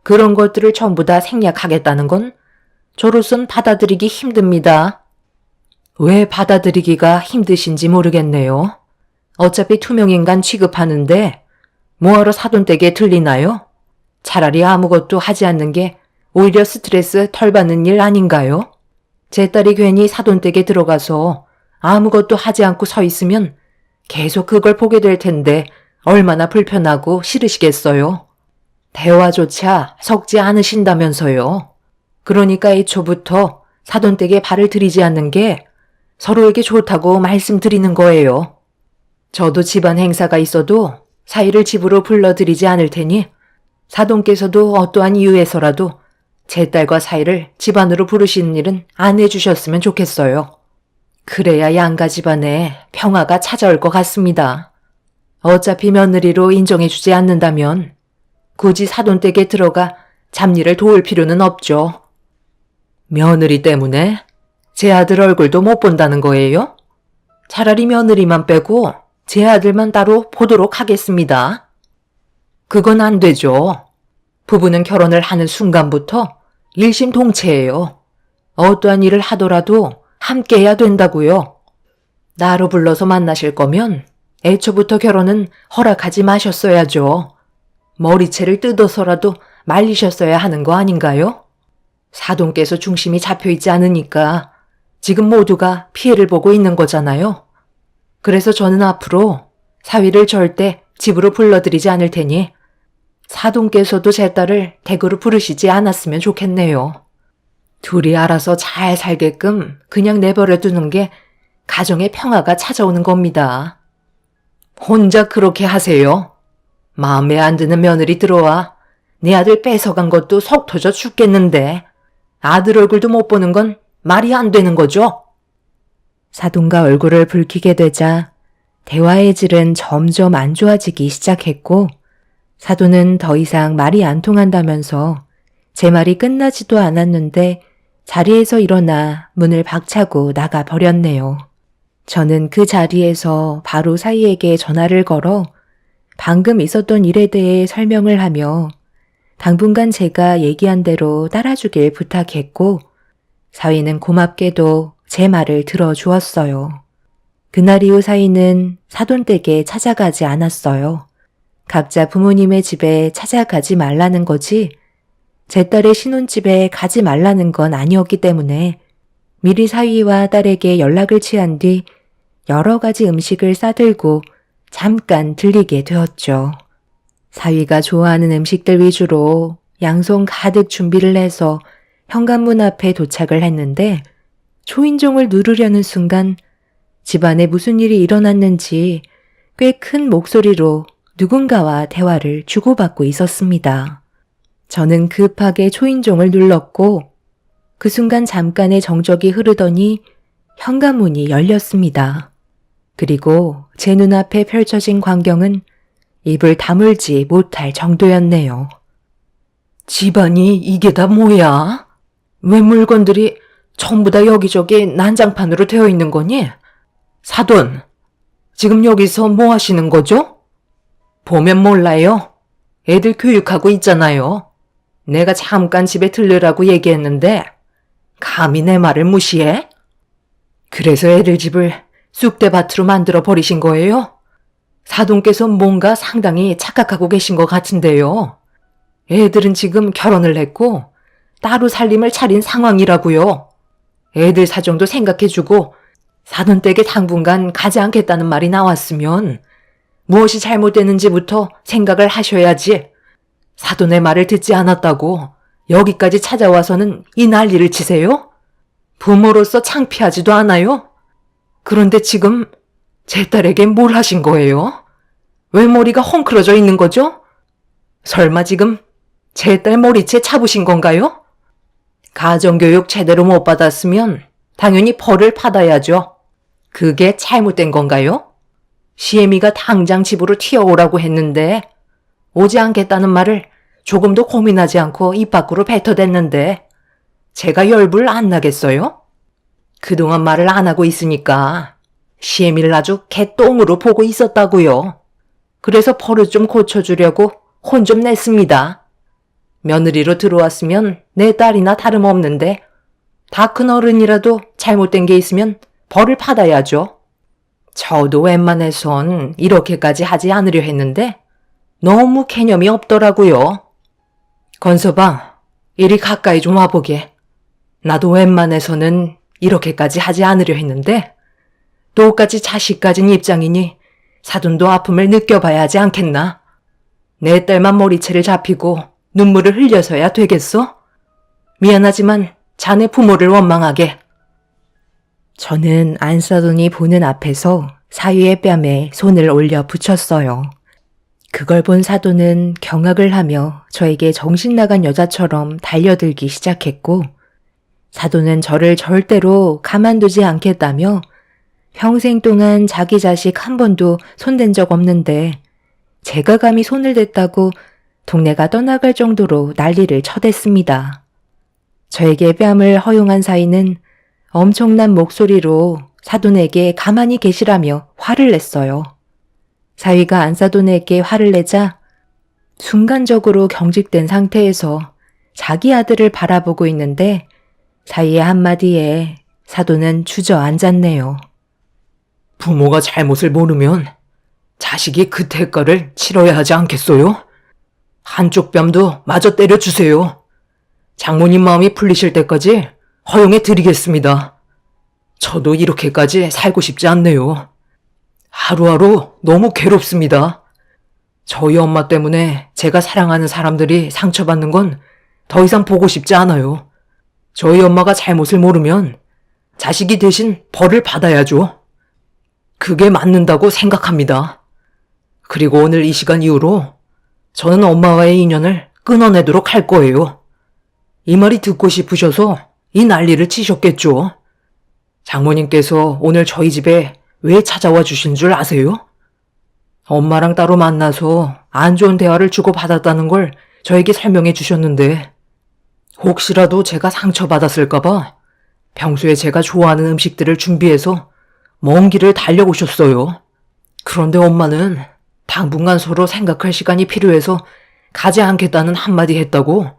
그런 것들을 전부 다 생략하겠다는 건 저로선 받아들이기 힘듭니다. 왜 받아들이기가 힘드신지 모르겠네요. 어차피 투명인간 취급하는데 뭐하러 사돈댁에 들리나요? 차라리 아무것도 하지 않는 게 오히려 스트레스 덜 받는 일 아닌가요? 제 딸이 괜히 사돈댁에 들어가서 아무것도 하지 않고 서 있으면 계속 그걸 보게 될 텐데 얼마나 불편하고 싫으시겠어요. 대화조차 섞지 않으신다면서요. 그러니까 애초부터 사돈댁에 발을 들이지 않는 게 서로에게 좋다고 말씀드리는 거예요. 저도 집안 행사가 있어도 사위를 집으로 불러들이지 않을 테니 사돈께서도 어떠한 이유에서라도 제 딸과 사위를 집안으로 부르시는 일은 안 해주셨으면 좋겠어요. 그래야 양가 집안에 평화가 찾아올 것 같습니다. 어차피 며느리로 인정해주지 않는다면 굳이 사돈댁에 들어가 잡일을 도울 필요는 없죠. 며느리 때문에 제 아들 얼굴도 못 본다는 거예요? 차라리 며느리만 빼고 제 아들만 따로 보도록 하겠습니다. 그건 안 되죠. 부부는 결혼을 하는 순간부터 일심동체예요. 어떠한 일을 하더라도 함께 해야 된다고요. 나로 불러서 만나실 거면 애초부터 결혼은 허락하지 마셨어야죠. 머리채를 뜯어서라도 말리셨어야 하는 거 아닌가요? 사돈께서 중심이 잡혀있지 않으니까 지금 모두가 피해를 보고 있는 거잖아요. 그래서 저는 앞으로 사위를 절대 집으로 불러들이지 않을 테니 사돈께서도 제 딸을 댁으로 부르시지 않았으면 좋겠네요. 둘이 알아서 잘 살게끔 그냥 내버려 두는 게 가정의 평화가 찾아오는 겁니다. 혼자 그렇게 하세요. 마음에 안 드는 며느리 들어와 내 아들 뺏어간 것도 속 터져 죽겠는데 아들 얼굴도 못 보는 건 말이 안 되는 거죠?
사돈과 얼굴을 붉히게 되자 대화의 질은 점점 안 좋아지기 시작했고 사돈은 더 이상 말이 안 통한다면서 제 말이 끝나지도 않았는데 자리에서 일어나 문을 박차고 나가 버렸네요. 저는 그 자리에서 바로 사위에게 전화를 걸어 방금 있었던 일에 대해 설명을 하며 당분간 제가 얘기한 대로 따라주길 부탁했고 사위는 고맙게도 제 말을 들어주었어요. 그날 이후 사위는 사돈댁에 찾아가지 않았어요. 각자 부모님의 집에 찾아가지 말라는 거지 제 딸의 신혼집에 가지 말라는 건 아니었기 때문에 미리 사위와 딸에게 연락을 취한 뒤 여러 가지 음식을 싸들고 잠깐 들리게 되었죠. 사위가 좋아하는 음식들 위주로 양손 가득 준비를 해서 현관문 앞에 도착을 했는데 초인종을 누르려는 순간 집안에 무슨 일이 일어났는지 꽤 큰 목소리로 누군가와 대화를 주고받고 있었습니다. 저는 급하게 초인종을 눌렀고 그 순간 잠깐의 정적이 흐르더니 현관문이 열렸습니다. 그리고 제 눈앞에 펼쳐진 광경은 입을 다물지 못할 정도였네요.
집안이 이게 다 뭐야? 왜 물건들이 전부 다 여기저기 난장판으로 되어 있는 거니? 사돈, 지금 여기서 뭐 하시는 거죠? 보면 몰라요. 애들 교육하고 있잖아요. 내가 잠깐 집에 들르라고 얘기했는데 감히 내 말을 무시해? 그래서 애들 집을 쑥대밭으로 만들어 버리신 거예요? 사돈께서 뭔가 상당히 착각하고 계신 것 같은데요. 애들은 지금 결혼을 했고 따로 살림을 차린 상황이라고요. 애들 사정도 생각해주고 사돈댁에 당분간 가지 않겠다는 말이 나왔으면 무엇이 잘못됐는지부터 생각을 하셔야지. 사돈의 말을 듣지 않았다고 여기까지 찾아와서는 이 난리를 치세요? 부모로서 창피하지도 않아요? 그런데 지금 제 딸에게 뭘 하신 거예요? 왜 머리가 헝클어져 있는 거죠? 설마 지금 제 딸 머리채 잡으신 건가요? 가정교육 제대로 못 받았으면 당연히 벌을 받아야죠. 그게 잘못된 건가요? 시애미가 당장 집으로 튀어오라고 했는데 오지 않겠다는 말을 조금도 고민하지 않고 입 밖으로 뱉어댔는데 제가 열불 안 나겠어요? 그동안 말을 안 하고 있으니까 시애미를 아주 개똥으로 보고 있었다고요. 그래서 버릇 좀 고쳐주려고 혼 좀 냈습니다. 며느리로 들어왔으면 내 딸이나 다름없는데 다 큰 어른이라도 잘못된 게 있으면 벌을 받아야죠. 저도 웬만해선 이렇게까지 하지 않으려 했는데 너무 개념이 없더라고요. 건서방, 이리 가까이 좀 와보게. 나도 웬만해서는 이렇게까지 하지 않으려 했는데 똑같이 자식 가진 입장이니 사돈도 아픔을 느껴봐야 하지 않겠나? 내 딸만 머리채를 잡히고 눈물을 흘려서야 되겠어? 미안하지만 자네 부모를 원망하게.
저는 안사돈이 보는 앞에서 사위의 뺨에 손을 올려 붙였어요. 그걸 본 사돈은 경악을 하며 저에게 정신 나간 여자처럼 달려들기 시작했고, 사돈은 저를 절대로 가만두지 않겠다며 평생 동안 자기 자식 한 번도 손댄 적 없는데 제가 감히 손을 댔다고 동네가 떠나갈 정도로 난리를 쳐댔습니다. 저에게 뺨을 허용한 사위는 엄청난 목소리로 사돈에게 가만히 계시라며 화를 냈어요. 사위가 안사돈에게 화를 내자 순간적으로 경직된 상태에서 자기 아들을 바라보고 있는데 사위의 한마디에 사돈은 주저앉았네요.
부모가 잘못을 모르면 자식이 그 대가를 치러야 하지 않겠어요? 한쪽 뺨도 마저 때려주세요. 장모님 마음이 풀리실 때까지 허용해 드리겠습니다. 저도 이렇게까지 살고 싶지 않네요. 하루하루 너무 괴롭습니다. 저희 엄마 때문에 제가 사랑하는 사람들이 상처받는 건 더 이상 보고 싶지 않아요. 저희 엄마가 잘못을 모르면 자식이 대신 벌을 받아야죠. 그게 맞는다고 생각합니다. 그리고 오늘 이 시간 이후로 저는 엄마와의 인연을 끊어내도록 할 거예요. 이 말이 듣고 싶으셔서 이 난리를 치셨겠죠. 장모님께서 오늘 저희 집에 왜 찾아와 주신 줄 아세요? 엄마랑 따로 만나서 안 좋은 대화를 주고받았다는 걸 저에게 설명해 주셨는데 혹시라도 제가 상처받았을까봐 평소에 제가 좋아하는 음식들을 준비해서 먼 길을 달려오셨어요. 그런데 엄마는 당분간 서로 생각할 시간이 필요해서 가지 않겠다는 한마디 했다고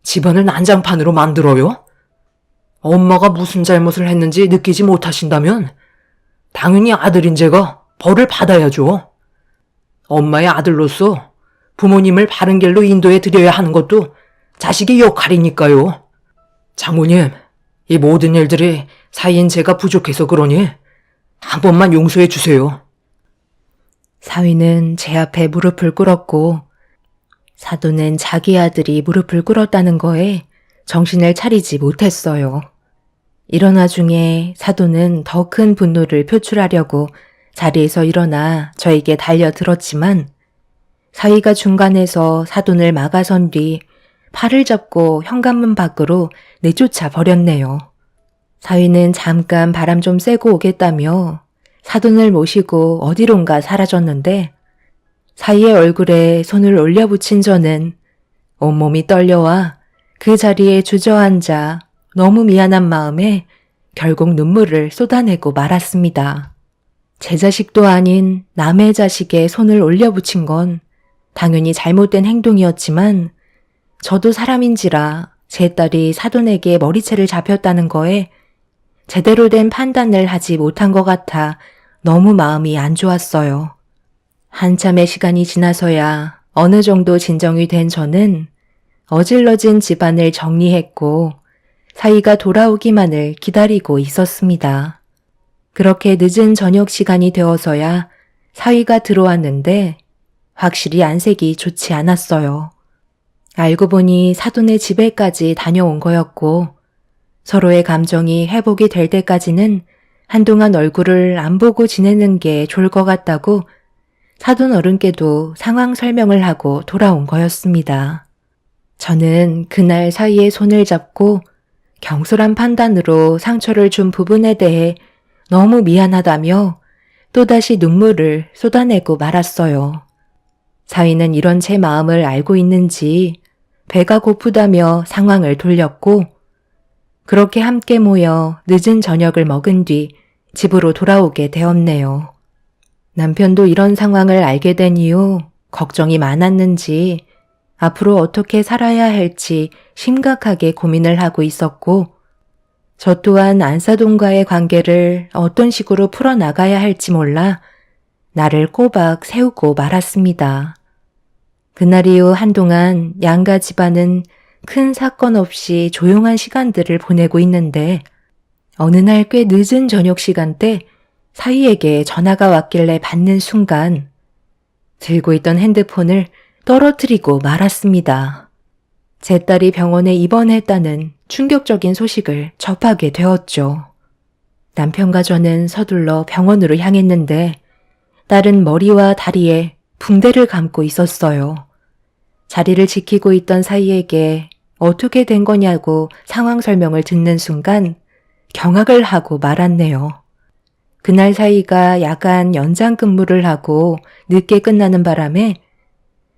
집안을 난장판으로 만들어요? 엄마가 무슨 잘못을 했는지 느끼지 못하신다면 당연히 아들인 제가 벌을 받아야죠. 엄마의 아들로서 부모님을 바른 길로 인도해 드려야 하는 것도 자식의 역할이니까요. 장모님, 이 모든 일들이 사이인 제가 부족해서 그러니 한 번만 용서해 주세요.
사위는 제 앞에 무릎을 꿇었고 사돈은 자기 아들이 무릎을 꿇었다는 거에 정신을 차리지 못했어요. 이런 와중에 사돈은 더 큰 분노를 표출하려고 자리에서 일어나 저에게 달려들었지만 사위가 중간에서 사돈을 막아선 뒤 팔을 잡고 현관문 밖으로 내쫓아 버렸네요. 사위는 잠깐 바람 좀 쐬고 오겠다며 사돈을 모시고 어디론가 사라졌는데 사위의 얼굴에 손을 올려붙인 저는 온몸이 떨려와 그 자리에 주저앉아 너무 미안한 마음에 결국 눈물을 쏟아내고 말았습니다. 제 자식도 아닌 남의 자식에 손을 올려붙인 건 당연히 잘못된 행동이었지만 저도 사람인지라 제 딸이 사돈에게 머리채를 잡혔다는 거에 제대로 된 판단을 하지 못한 것 같아 너무 마음이 안 좋았어요. 한참의 시간이 지나서야 어느 정도 진정이 된 저는 어질러진 집안을 정리했고 사위가 돌아오기만을 기다리고 있었습니다. 그렇게 늦은 저녁 시간이 되어서야 사위가 들어왔는데 확실히 안색이 좋지 않았어요. 알고 보니 사돈의 집에까지 다녀온 거였고 서로의 감정이 회복이 될 때까지는 한동안 얼굴을 안 보고 지내는 게 좋을 것 같다고 사돈 어른께도 상황 설명을 하고 돌아온 거였습니다. 저는 그날 사위의 손을 잡고 경솔한 판단으로 상처를 준 부분에 대해 너무 미안하다며 또다시 눈물을 쏟아내고 말았어요. 사위는 이런 제 마음을 알고 있는지 배가 고프다며 상황을 돌렸고 그렇게 함께 모여 늦은 저녁을 먹은 뒤 집으로 돌아오게 되었네요. 남편도 이런 상황을 알게 된 이후 걱정이 많았는지 앞으로 어떻게 살아야 할지 심각하게 고민을 하고 있었고 저 또한 안사돈과의 관계를 어떤 식으로 풀어나가야 할지 몰라 나를 꼬박 세우고 말았습니다. 그날 이후 한동안 양가 집안은 큰 사건 없이 조용한 시간들을 보내고 있는데 어느 날 꽤 늦은 저녁 시간대 사위에게 전화가 왔길래 받는 순간 들고 있던 핸드폰을 떨어뜨리고 말았습니다. 제 딸이 병원에 입원했다는 충격적인 소식을 접하게 되었죠. 남편과 저는 서둘러 병원으로 향했는데 딸은 머리와 다리에 붕대를 감고 있었어요. 자리를 지키고 있던 사이에게 어떻게 된 거냐고 상황 설명을 듣는 순간 경악을 하고 말았네요. 그날 사이가 야간 연장 근무를 하고 늦게 끝나는 바람에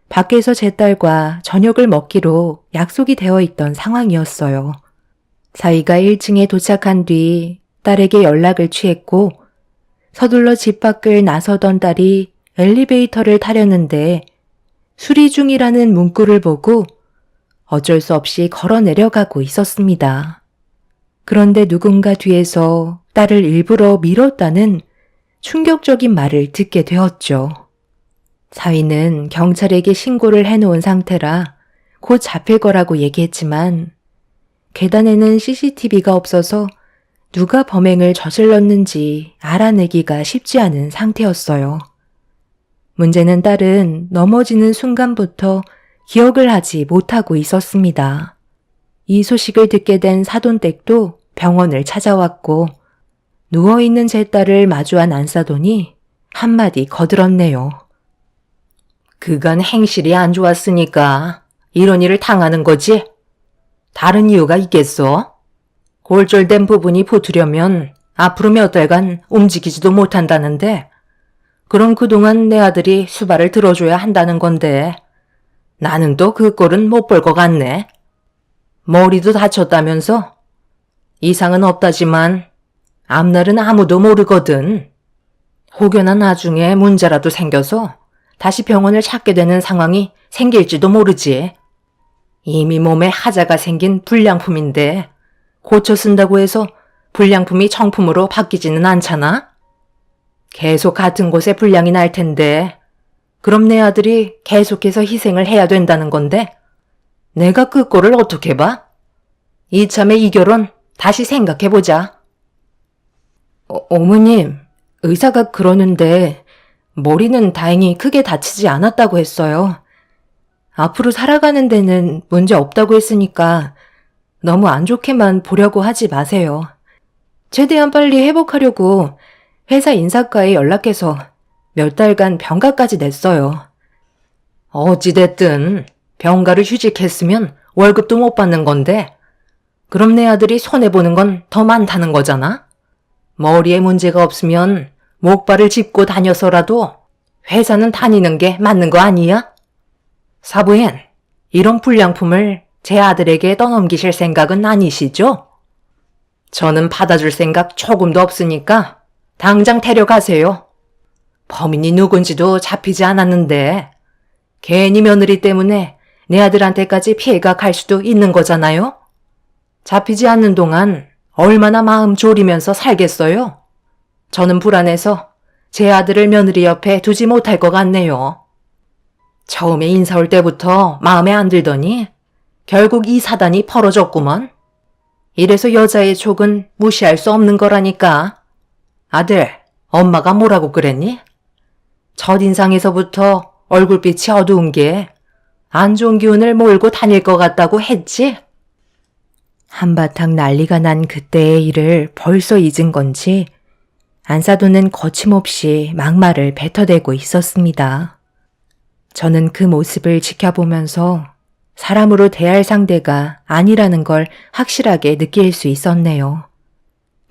밖에서 제 딸과 저녁을 먹기로 약속이 되어 있던 상황이었어요. 사이가 1층에 도착한 뒤 딸에게 연락을 취했고 서둘러 집 밖을 나서던 딸이 엘리베이터를 타려는데 수리 중이라는 문구를 보고 어쩔 수 없이 걸어 내려가고 있었습니다. 그런데 누군가 뒤에서 딸을 일부러 밀었다는 충격적인 말을 듣게 되었죠. 사위는 경찰에게 신고를 해놓은 상태라 곧 잡힐 거라고 얘기했지만 계단에는 CCTV가 없어서 누가 범행을 저질렀는지 알아내기가 쉽지 않은 상태였어요. 문제는 딸은 넘어지는 순간부터 기억을 하지 못하고 있었습니다. 이 소식을 듣게 된 사돈댁도 병원을 찾아왔고 누워있는 제 딸을 마주한 안사돈이 한마디 거들었네요.
그간 행실이 안 좋았으니까 이런 일을 당하는 거지? 다른 이유가 있겠어? 골절된 부분이 붙으려면 앞으로 몇 달간 움직이지도 못한다는데 그럼 그동안 내 아들이 수발을 들어줘야 한다는 건데 나는 또 그 꼴은 못 볼 것 같네. 머리도 다쳤다면서? 이상은 없다지만 앞날은 아무도 모르거든. 혹여나 나중에 문제라도 생겨서 다시 병원을 찾게 되는 상황이 생길지도 모르지. 이미 몸에 하자가 생긴 불량품인데 고쳐 쓴다고 해서 불량품이 정품으로 바뀌지는 않잖아? 계속 같은 곳에 불량이 날 텐데 그럼 내 아들이 계속해서 희생을 해야 된다는 건데 내가 그 꼴을 어떻게 봐? 이참에 이 결혼 다시 생각해보자.
어머님, 의사가 그러는데 머리는 다행히 크게 다치지 않았다고 했어요. 앞으로 살아가는 데는 문제 없다고 했으니까 너무 안 좋게만 보려고 하지 마세요. 최대한 빨리 회복하려고 회사 인사과에 연락해서 몇 달간 병가까지 냈어요.
어찌됐든 병가를 휴직했으면 월급도 못 받는 건데 그럼 내 아들이 손해보는 건 더 많다는 거잖아? 머리에 문제가 없으면 목발을 짚고 다녀서라도 회사는 다니는 게 맞는 거 아니야? 사부인, 이런 불량품을 제 아들에게 떠넘기실 생각은 아니시죠? 저는 받아줄 생각 조금도 없으니까 당장 데려가세요. 범인이 누군지도 잡히지 않았는데 괜히 며느리 때문에 내 아들한테까지 피해가 갈 수도 있는 거잖아요? 잡히지 않는 동안 얼마나 마음 졸이면서 살겠어요? 저는 불안해서 제 아들을 며느리 옆에 두지 못할 것 같네요. 처음에 인사 올 때부터 마음에 안 들더니 결국 이 사단이 벌어졌구먼. 이래서 여자의 촉은 무시할 수 없는 거라니까. 아들, 엄마가 뭐라고 그랬니? 첫인상에서부터 얼굴빛이 어두운 게 안 좋은 기운을 몰고 다닐 것 같다고 했지?
한바탕 난리가 난 그때의 일을 벌써 잊은 건지 안사돈은 거침없이 막말을 뱉어대고 있었습니다. 저는 그 모습을 지켜보면서 사람으로 대할 상대가 아니라는 걸 확실하게 느낄 수 있었네요.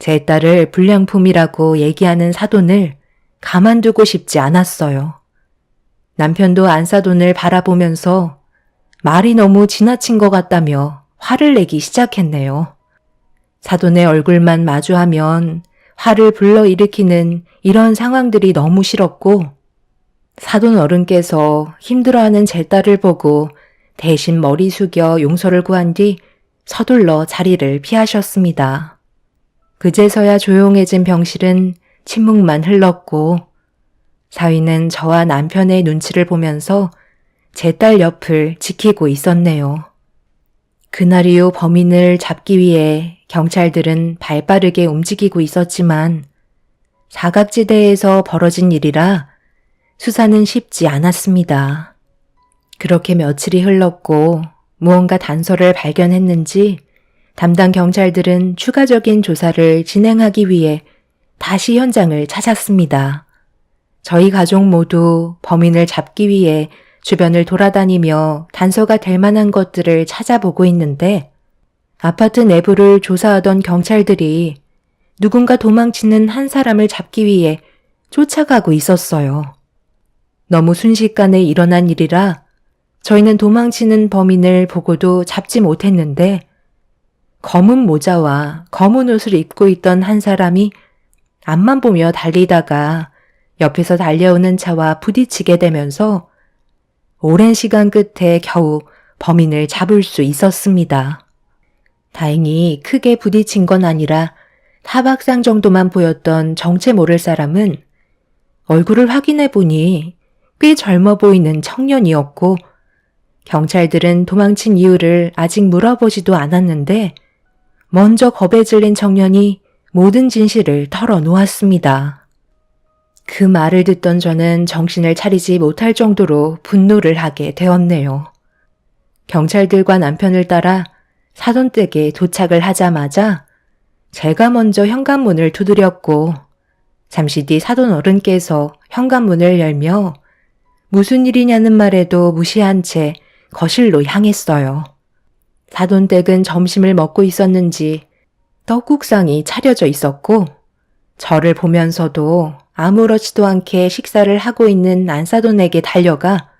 제 딸을 불량품이라고 얘기하는 사돈을 가만두고 싶지 않았어요. 남편도 안사돈을 바라보면서 말이 너무 지나친 것 같다며 화를 내기 시작했네요. 사돈의 얼굴만 마주하면 화를 불러일으키는 이런 상황들이 너무 싫었고 사돈 어른께서 힘들어하는 제 딸을 보고 대신 머리 숙여 용서를 구한 뒤 서둘러 자리를 피하셨습니다. 그제서야 조용해진 병실은 침묵만 흘렀고 사위는 저와 남편의 눈치를 보면서 제 딸 옆을 지키고 있었네요. 그날 이후 범인을 잡기 위해 경찰들은 발빠르게 움직이고 있었지만 사각지대에서 벌어진 일이라 수사는 쉽지 않았습니다. 그렇게 며칠이 흘렀고 무언가 단서를 발견했는지 담당 경찰들은 추가적인 조사를 진행하기 위해 다시 현장을 찾았습니다. 저희 가족 모두 범인을 잡기 위해 주변을 돌아다니며 단서가 될 만한 것들을 찾아보고 있는데 아파트 내부를 조사하던 경찰들이 누군가 도망치는 한 사람을 잡기 위해 쫓아가고 있었어요. 너무 순식간에 일어난 일이라 저희는 도망치는 범인을 보고도 잡지 못했는데 검은 모자와 검은 옷을 입고 있던 한 사람이 앞만 보며 달리다가 옆에서 달려오는 차와 부딪히게 되면서 오랜 시간 끝에 겨우 범인을 잡을 수 있었습니다. 다행히 크게 부딪힌 건 아니라 타박상 정도만 보였던 정체 모를 사람은 얼굴을 확인해 보니 꽤 젊어 보이는 청년이었고 경찰들은 도망친 이유를 아직 물어보지도 않았는데 먼저 겁에 질린 청년이 모든 진실을 털어놓았습니다. 그 말을 듣던 저는 정신을 차리지 못할 정도로 분노를 하게 되었네요. 경찰들과 남편을 따라 사돈댁에 도착을 하자마자 제가 먼저 현관문을 두드렸고 잠시 뒤 사돈 어른께서 현관문을 열며 무슨 일이냐는 말에도 무시한 채 거실로 향했어요. 사돈댁은 점심을 먹고 있었는지 떡국상이 차려져 있었고 저를 보면서도 아무렇지도 않게 식사를 하고 있는 안사돈에게 달려가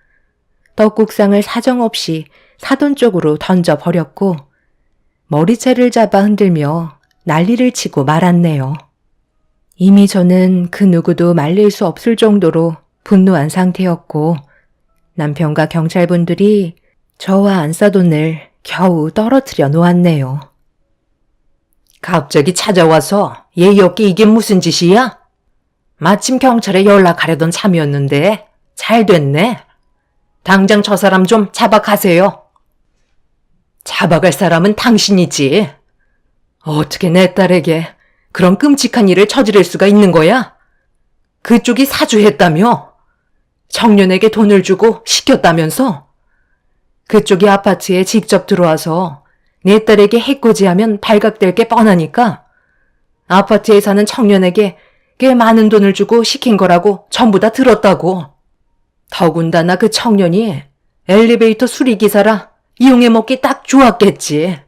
떡국상을 사정없이 사돈 쪽으로 던져버렸고 머리채를 잡아 흔들며 난리를 치고 말았네요. 이미 저는 그 누구도 말릴 수 없을 정도로 분노한 상태였고 남편과 경찰분들이 저와 안사돈을 겨우 떨어뜨려 놓았네요.
갑자기 찾아와서 예의 없게 이게 무슨 짓이야? 마침 경찰에 연락하려던 참이었는데 잘 됐네. 당장 저 사람 좀 잡아가세요. 잡아갈 사람은 당신이지. 어떻게 내 딸에게 그런 끔찍한 일을 저지를 수가 있는 거야? 그쪽이 사주했다며? 청년에게 돈을 주고 시켰다면서? 그쪽이 아파트에 직접 들어와서 내 딸에게 해코지하면 발각될 게 뻔하니까 아파트에 사는 청년에게 꽤 많은 돈을 주고 시킨 거라고 전부 다 들었다고. 더군다나 그 청년이 엘리베이터 수리기사라 이용해 먹기 딱 좋았겠지.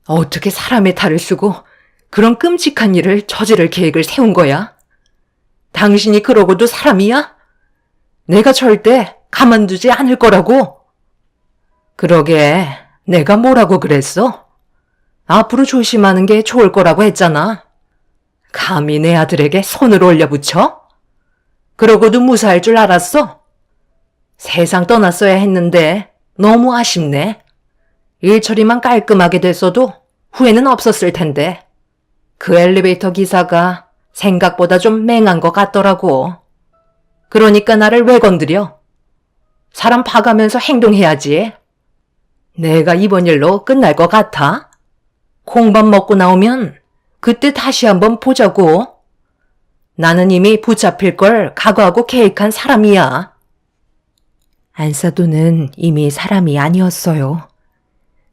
어떻게 사람의 탈을 쓰고 그런 끔찍한 일을 저지를 계획을 세운 거야? 당신이 그러고도 사람이야? 내가 절대 가만두지 않을 거라고. 그러게 내가 뭐라고 그랬어? 앞으로 조심하는 게 좋을 거라고 했잖아. 감히 내 아들에게 손을 올려붙여? 그러고도 무사할 줄 알았어? 세상 떠났어야 했는데 너무 아쉽네. 일 처리만 깔끔하게 됐어도 후회는 없었을 텐데. 그 엘리베이터 기사가 생각보다 좀 맹한 것 같더라고. 그러니까 나를 왜 건드려? 사람 봐가면서 행동해야지. 내가 이번 일로 끝날 것 같아? 콩밥 먹고 나오면 그때 다시 한번 보자고. 나는 이미 붙잡힐 걸 각오하고 계획한 사람이야.
안사돈은 이미 사람이 아니었어요.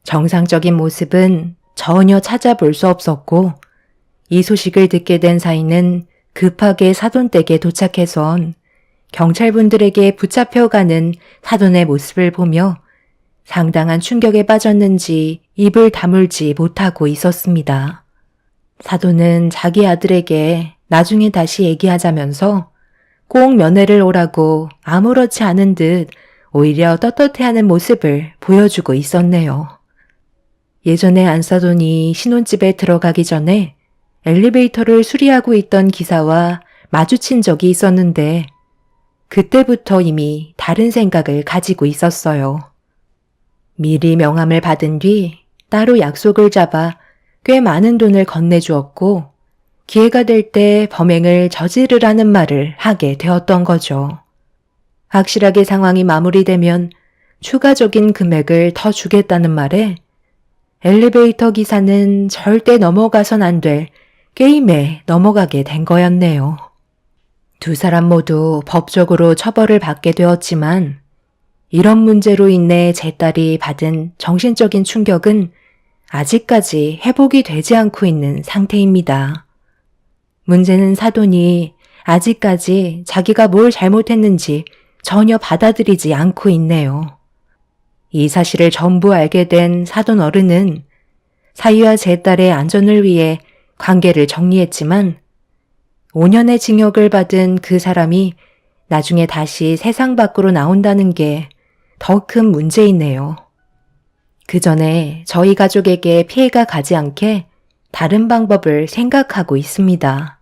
정상적인 모습은 전혀 찾아볼 수 없었고 이 소식을 듣게 된 사이는 급하게 사돈댁에 도착해선 경찰분들에게 붙잡혀가는 사돈의 모습을 보며 상당한 충격에 빠졌는지 입을 다물지 못하고 있었습니다. 사돈은 자기 아들에게 나중에 다시 얘기하자면서 꼭 면회를 오라고 아무렇지 않은 듯 오히려 떳떳해하는 모습을 보여주고 있었네요. 예전에 안사돈이 신혼집에 들어가기 전에 엘리베이터를 수리하고 있던 기사와 마주친 적이 있었는데 그때부터 이미 다른 생각을 가지고 있었어요. 미리 명함을 받은 뒤 따로 약속을 잡아 꽤 많은 돈을 건네주었고 기회가 될 때 범행을 저지르라는 말을 하게 되었던 거죠. 확실하게 상황이 마무리되면 추가적인 금액을 더 주겠다는 말에 엘리베이터 기사는 절대 넘어가선 안 될 게임에 넘어가게 된 거였네요. 두 사람 모두 법적으로 처벌을 받게 되었지만 이런 문제로 인해 제 딸이 받은 정신적인 충격은 아직까지 회복이 되지 않고 있는 상태입니다. 문제는 사돈이 아직까지 자기가 뭘 잘못했는지 전혀 받아들이지 않고 있네요. 이 사실을 전부 알게 된 사돈 어른은 사위와 제 딸의 안전을 위해 관계를 정리했지만 5년의 징역을 받은 그 사람이 나중에 다시 세상 밖으로 나온다는 게 더 큰 문제이네요. 그 전에 저희 가족에게 피해가 가지 않게 다른 방법을 생각하고 있습니다.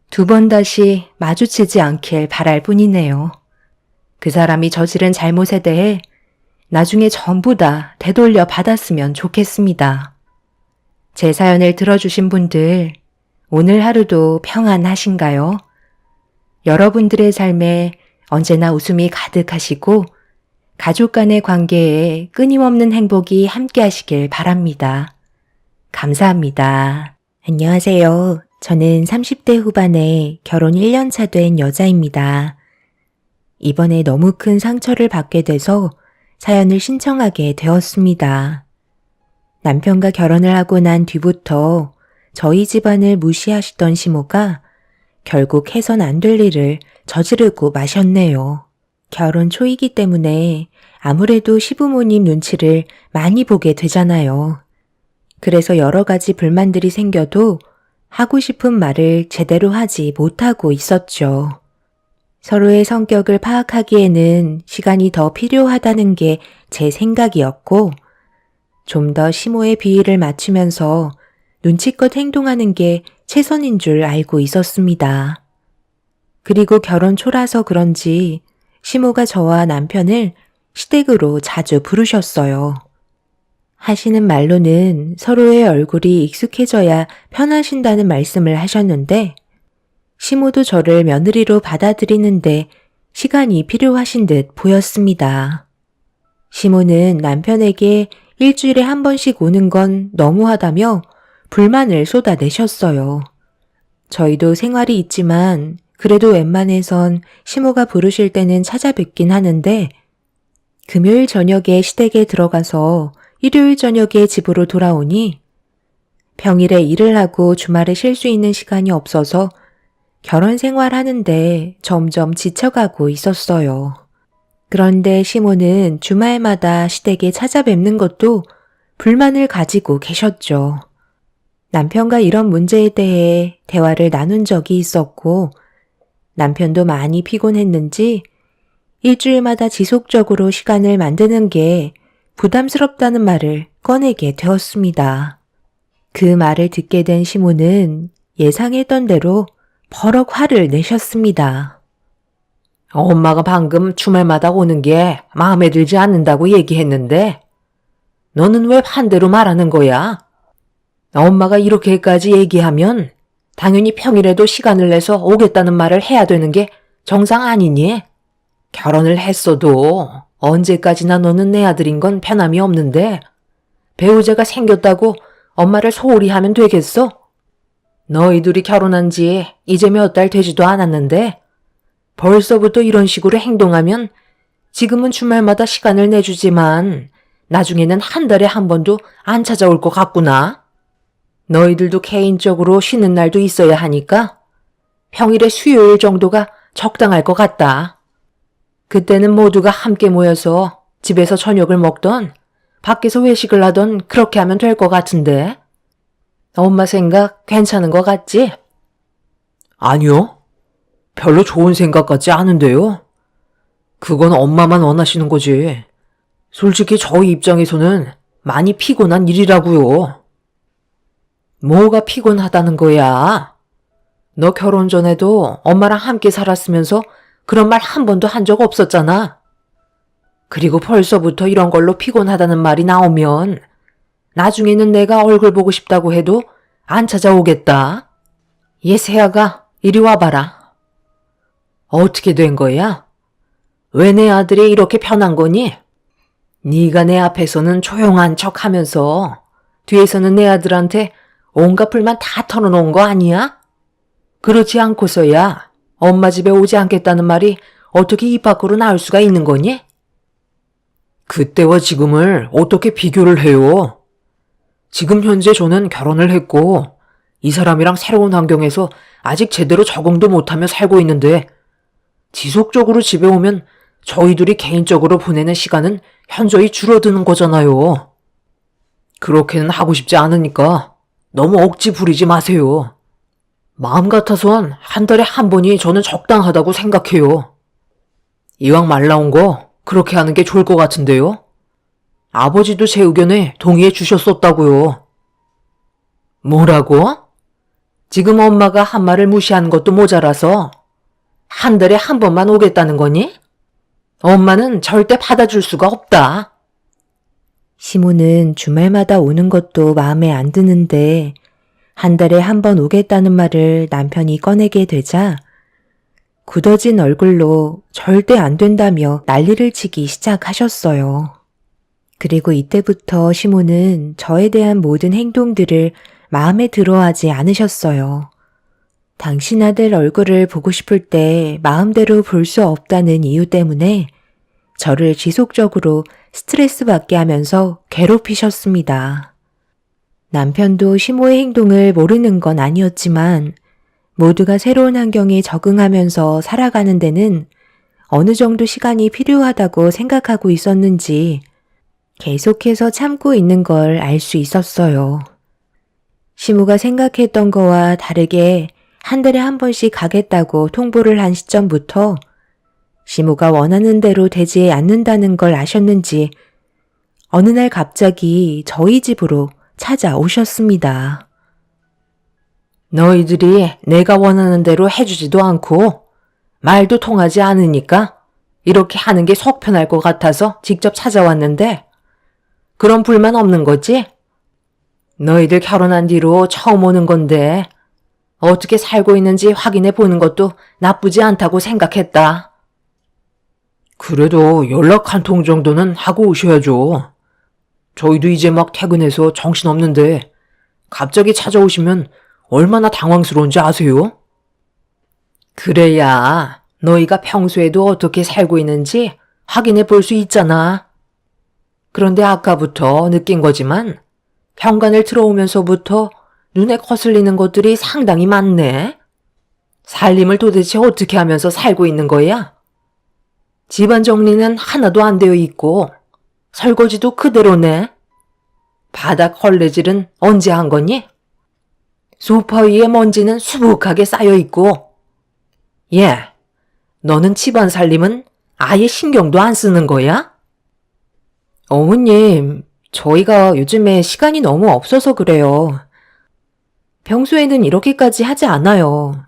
두 번 다시 마주치지 않길 바랄 뿐이네요. 그 사람이 저지른 잘못에 대해 나중에 전부 다 되돌려 받았으면 좋겠습니다. 제 사연을 들어주신 분들, 오늘 하루도 평안하신가요? 여러분들의 삶에 언제나 웃음이 가득하시고 가족 간의 관계에 끊임없는 행복이 함께 하시길 바랍니다. 감사합니다. 안녕하세요. 저는 30대 후반에 결혼 1년 차 된 여자입니다. 이번에 너무 큰 상처를 받게 돼서 사연을 신청하게 되었습니다. 남편과 결혼을 하고 난 뒤부터 저희 집안을 무시하시던 시모가 결국 해선 안 될 일을 저지르고 마셨네요. 결혼 초이기 때문에 아무래도 시부모님 눈치를 많이 보게 되잖아요. 그래서 여러 가지 불만들이 생겨도 하고 싶은 말을 제대로 하지 못하고 있었죠. 서로의 성격을 파악하기에는 시간이 더 필요하다는 게 제 생각이었고, 좀 더 시모의 비위를 맞추면서 눈치껏 행동하는 게 최선인 줄 알고 있었습니다. 그리고 결혼 초라서 그런지 시모가 저와 남편을 시댁으로 자주 부르셨어요. 하시는 말로는 서로의 얼굴이 익숙해져야 편하신다는 말씀을 하셨는데 시모도 저를 며느리로 받아들이는데 시간이 필요하신 듯 보였습니다. 시모는 남편에게 일주일에 한 번씩 오는 건 너무하다며 불만을 쏟아내셨어요. 저희도 생활이 있지만 그래도 웬만해선 시모가 부르실 때는 찾아뵙긴 하는데 금요일 저녁에 시댁에 들어가서 일요일 저녁에 집으로 돌아오니 평일에 일을 하고 주말에 쉴 수 있는 시간이 없어서 결혼 생활하는데 점점 지쳐가고 있었어요. 그런데 시모는 주말마다 시댁에 찾아뵙는 것도 불만을 가지고 계셨죠. 남편과 이런 문제에 대해 대화를 나눈 적이 있었고 남편도 많이 피곤했는지 일주일마다 지속적으로 시간을 만드는 게 부담스럽다는 말을 꺼내게 되었습니다. 그 말을 듣게 된 시모는 예상했던 대로 버럭 화를 내셨습니다.
엄마가 방금 주말마다 오는 게 마음에 들지 않는다고 얘기했는데 너는 왜 반대로 말하는 거야? 엄마가 이렇게까지 얘기하면 당연히 평일에도 시간을 내서 오겠다는 말을 해야 되는 게 정상 아니니? 결혼을 했어도 언제까지나 너는 내 아들인 건 변함이 없는데 배우자가 생겼다고 엄마를 소홀히 하면 되겠어? 너희 둘이 결혼한 지 이제 몇 달 되지도 않았는데 벌써부터 이런 식으로 행동하면 지금은 주말마다 시간을 내주지만 나중에는 한 달에 한 번도 안 찾아올 것 같구나. 너희들도 개인적으로 쉬는 날도 있어야 하니까 평일에 수요일 정도가 적당할 것 같다. 그때는 모두가 함께 모여서 집에서 저녁을 먹던 밖에서 외식을 하던 그렇게 하면 될 것 같은데. 엄마 생각 괜찮은 것 같지? 아니요. 별로 좋은 생각 같지 않은데요. 그건 엄마만 원하시는 거지. 솔직히 저희 입장에서는 많이 피곤한 일이라고요. 뭐가 피곤하다는 거야? 너 결혼 전에도 엄마랑 함께 살았으면서 그런 말 한 번도 한 적 없었잖아. 그리고 벌써부터 이런 걸로 피곤하다는 말이 나오면 나중에는 내가 얼굴 보고 싶다고 해도 안 찾아오겠다. 얘 세아가 이리 와봐라. 어떻게 된 거야? 왜 내 아들이 이렇게 변한 거니? 네가 내 앞에서는 조용한 척 하면서 뒤에서는 내 아들한테 온갖 불만 다 털어놓은 거 아니야? 그렇지 않고서야 엄마 집에 오지 않겠다는 말이 어떻게 입 밖으로 나올 수가 있는 거니? 그때와 지금을 어떻게 비교를 해요? 지금 현재 저는 결혼을 했고 이 사람이랑 새로운 환경에서 아직 제대로 적응도 못하며 살고 있는데 지속적으로 집에 오면 저희 둘이 개인적으로 보내는 시간은 현저히 줄어드는 거잖아요. 그렇게는 하고 싶지 않으니까 너무 억지 부리지 마세요. 마음 같아선 한 달에 한 번이 저는 적당하다고 생각해요. 이왕 말 나온 거 그렇게 하는 게 좋을 것 같은데요. 아버지도 제 의견에 동의해 주셨었다고요. 뭐라고? 지금 엄마가 한 말을 무시하는 것도 모자라서 한 달에 한 번만 오겠다는 거니? 엄마는 절대 받아줄 수가 없다.
시모는 주말마다 오는 것도 마음에 안 드는데 한 달에 한 번 오겠다는 말을 남편이 꺼내게 되자 굳어진 얼굴로 절대 안 된다며 난리를 치기 시작하셨어요. 그리고 이때부터 시모는 저에 대한 모든 행동들을 마음에 들어하지 않으셨어요. 당신 아들 얼굴을 보고 싶을 때 마음대로 볼 수 없다는 이유 때문에 저를 지속적으로 스트레스 받게 하면서 괴롭히셨습니다. 남편도 시모의 행동을 모르는 건 아니었지만 모두가 새로운 환경에 적응하면서 살아가는 데는 어느 정도 시간이 필요하다고 생각하고 있었는지 계속해서 참고 있는 걸 알 수 있었어요. 시모가 생각했던 거와 다르게 한 달에 한 번씩 가겠다고 통보를 한 시점부터 시모가 원하는 대로 되지 않는다는 걸 아셨는지 어느 날 갑자기 저희 집으로 찾아오셨습니다.
너희들이 내가 원하는 대로 해주지도 않고 말도 통하지 않으니까 이렇게 하는 게 속 편할 것 같아서 직접 찾아왔는데 그런 불만 없는 거지? 너희들 결혼한 뒤로 처음 오는 건데 어떻게 살고 있는지 확인해 보는 것도 나쁘지 않다고 생각했다. 그래도 연락 한 통 정도는 하고 오셔야죠. 저희도 이제 막 퇴근해서 정신없는데 갑자기 찾아오시면 얼마나 당황스러운지 아세요? 그래야 너희가 평소에도 어떻게 살고 있는지 확인해 볼 수 있잖아. 그런데 아까부터 느낀 거지만 현관을 들어오면서부터 눈에 거슬리는 것들이 상당히 많네. 살림을 도대체 어떻게 하면서 살고 있는 거야? 집안 정리는 하나도 안 되어 있고 설거지도 그대로네. 바닥 걸레질은 언제 한 거니? 소파 위에 먼지는 수북하게 쌓여 있고. 너는 집안 살림은 아예 신경도 안 쓰는 거야?
어머님, 저희가 요즘에 시간이 너무 없어서 그래요. 평소에는 이렇게까지 하지 않아요.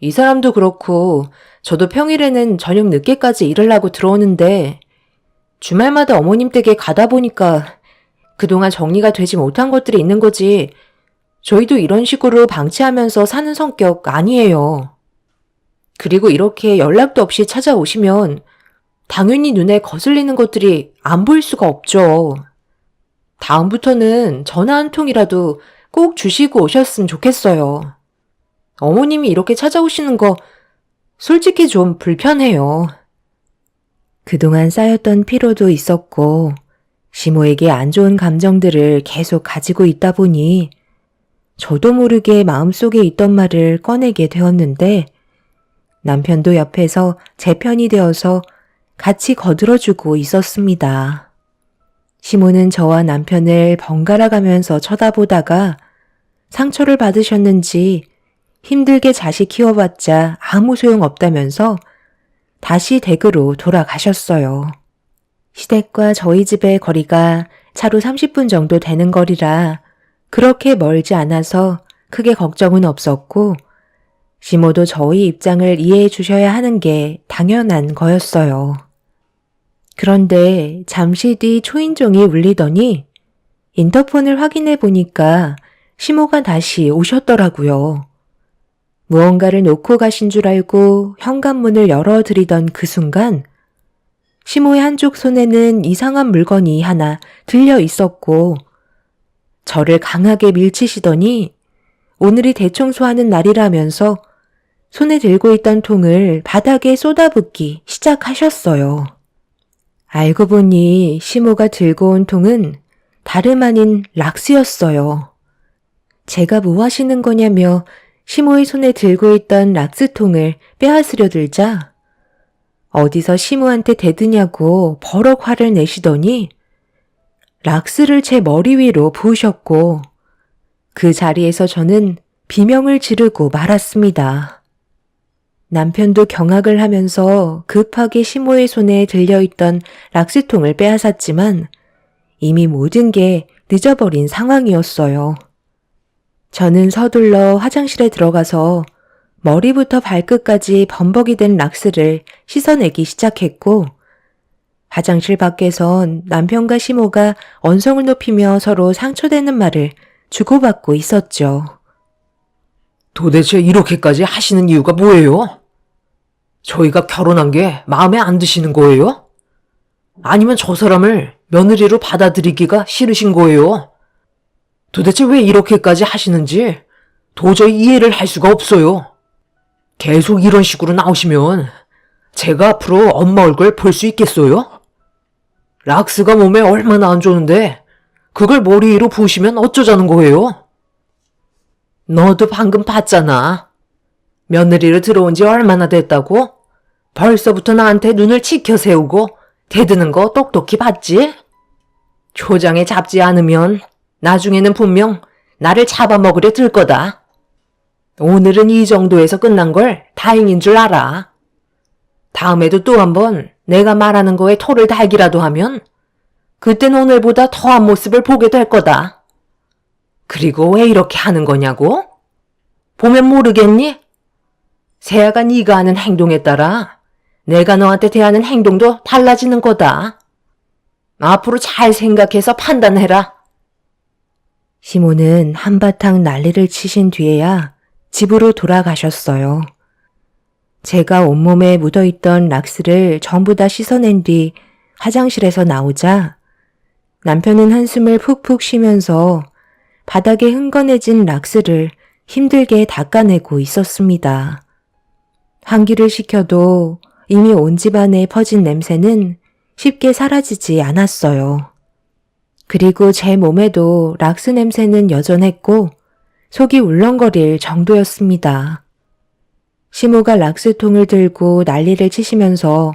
이 사람도 그렇고 저도 평일에는 저녁 늦게까지 일을 하고 들어오는데 주말마다 어머님 댁에 가다 보니까 그동안 정리가 되지 못한 것들이 있는 거지 저희도 이런 식으로 방치하면서 사는 성격 아니에요. 그리고 이렇게 연락도 없이 찾아오시면 당연히 눈에 거슬리는 것들이 안 보일 수가 없죠. 다음부터는 전화 한 통이라도 꼭 주시고 오셨으면 좋겠어요. 어머님이 이렇게 찾아오시는 거 솔직히 좀 불편해요. 그동안 쌓였던 피로도 있었고 시모에게 안 좋은 감정들을 계속 가지고 있다 보니 저도 모르게 마음속에 있던 말을 꺼내게 되었는데 남편도 옆에서 제 편이 되어서 같이 거들어주고 있었습니다. 시모는 저와 남편을 번갈아 가면서 쳐다보다가 상처를 받으셨는지 힘들게 자식 키워봤자 아무 소용 없다면서 다시 댁으로 돌아가셨어요. 시댁과 저희 집의 거리가 차로 30분 정도 되는 거리라 그렇게 멀지 않아서 크게 걱정은 없었고 시모도 저희 입장을 이해해 주셔야 하는 게 당연한 거였어요. 그런데 잠시 뒤 초인종이 울리더니 인터폰을 확인해 보니까 시모가 다시 오셨더라고요. 무언가를 놓고 가신 줄 알고 현관문을 열어드리던 그 순간 시모의 한쪽 손에는 이상한 물건이 하나 들려 있었고 저를 강하게 밀치시더니 오늘이 대청소하는 날이라면서 손에 들고 있던 통을 바닥에 쏟아붓기 시작하셨어요. 알고 보니 시모가 들고 온 통은 다름 아닌 락스였어요. 제가 뭐 하시는 거냐며 시모의 손에 들고 있던 락스통을 빼앗으려 들자 어디서 시모한테 대드냐고 버럭 화를 내시더니 락스를 제 머리 위로 부으셨고 그 자리에서 저는 비명을 지르고 말았습니다. 남편도 경악을 하면서 급하게 시모의 손에 들려있던 락스통을 빼앗았지만 이미 모든 게 늦어버린 상황이었어요. 저는 서둘러 화장실에 들어가서 머리부터 발끝까지 범벅이 된 락스를 씻어내기 시작했고 화장실 밖에선 남편과 시모가 언성을 높이며 서로 상처되는 말을 주고받고 있었죠.
도대체 이렇게까지 하시는 이유가 뭐예요? 저희가 결혼한 게 마음에 안 드시는 거예요? 아니면 저 사람을 며느리로 받아들이기가 싫으신 거예요? 도대체 왜 이렇게까지 하시는지 도저히 이해를 할 수가 없어요. 계속 이런 식으로 나오시면 제가 앞으로 엄마 얼굴 볼 수 있겠어요? 락스가 몸에 얼마나 안 좋은데 그걸 머리 위로 부으시면 어쩌자는 거예요? 너도 방금 봤잖아. 며느리로 들어온 지 얼마나 됐다고? 벌써부터 나한테 눈을 치켜 세우고 대드는 거 똑똑히 봤지? 초장에 잡지 않으면 나중에는 분명 나를 잡아먹으려 들 거다. 오늘은 이 정도에서 끝난 걸 다행인 줄 알아. 다음에도 또 한번 내가 말하는 거에 토를 달기라도 하면 그땐 오늘보다 더한 모습을 보게 될 거다. 그리고 왜 이렇게 하는 거냐고? 보면 모르겠니? 세아가 네가 하는 행동에 따라 내가 너한테 대하는 행동도 달라지는 거다. 앞으로 잘 생각해서 판단해라.
시모는 한바탕 난리를 치신 뒤에야 집으로 돌아가셨어요. 제가 온몸에 묻어있던 락스를 전부 다 씻어낸 뒤 화장실에서 나오자 남편은 한숨을 푹푹 쉬면서 바닥에 흥건해진 락스를 힘들게 닦아내고 있었습니다. 환기를 시켜도 이미 온 집안에 퍼진 냄새는 쉽게 사라지지 않았어요. 그리고 제 몸에도 락스 냄새는 여전했고 속이 울렁거릴 정도였습니다. 시모가 락스통을 들고 난리를 치시면서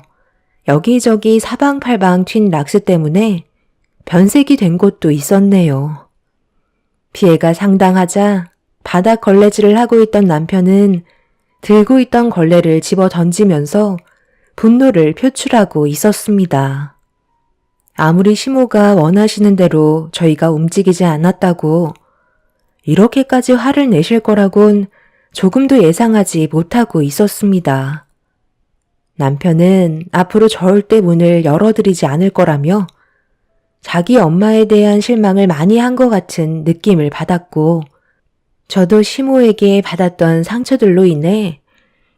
여기저기 사방팔방 튄 락스 때문에 변색이 된 곳도 있었네요. 피해가 상당하자 바닥 걸레질을 하고 있던 남편은 들고 있던 걸레를 집어 던지면서 분노를 표출하고 있었습니다. 아무리 시모가 원하시는 대로 저희가 움직이지 않았다고 이렇게까지 화를 내실 거라곤 조금도 예상하지 못하고 있었습니다. 남편은 앞으로 절대 문을 열어드리지 않을 거라며 자기 엄마에 대한 실망을 많이 한 것 같은 느낌을 받았고 저도 시모에게 받았던 상처들로 인해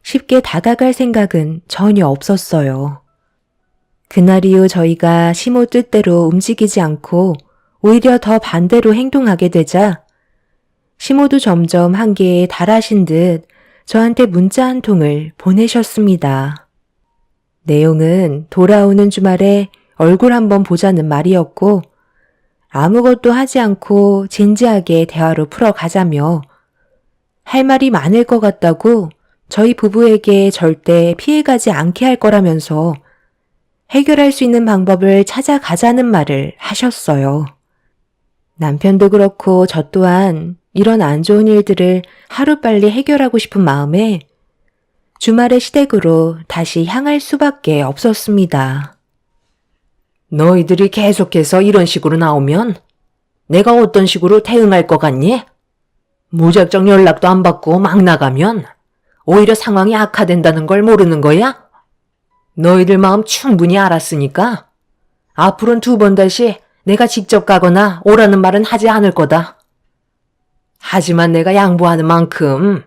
쉽게 다가갈 생각은 전혀 없었어요. 그날 이후 저희가 시모 뜻대로 움직이지 않고 오히려 더 반대로 행동하게 되자 시모도 점점 한계에 달하신 듯 저한테 문자 한 통을 보내셨습니다. 내용은 돌아오는 주말에 얼굴 한번 보자는 말이었고 아무것도 하지 않고 진지하게 대화로 풀어가자며 할 말이 많을 것 같다고 저희 부부에게 절대 피해가지 않게 할 거라면서 해결할 수 있는 방법을 찾아가자는 말을 하셨어요. 남편도 그렇고 저 또한 이런 안 좋은 일들을 하루빨리 해결하고 싶은 마음에 주말의 시댁으로 다시 향할 수밖에 없었습니다.
너희들이 계속해서 이런 식으로 나오면 내가 어떤 식으로 대응할 것 같니? 무작정 연락도 안 받고 막 나가면 오히려 상황이 악화된다는 걸 모르는 거야? 너희들 마음 충분히 알았으니까 앞으로는 2번 다시 내가 직접 가거나 오라는 말은 하지 않을 거다. 하지만 내가 양보하는 만큼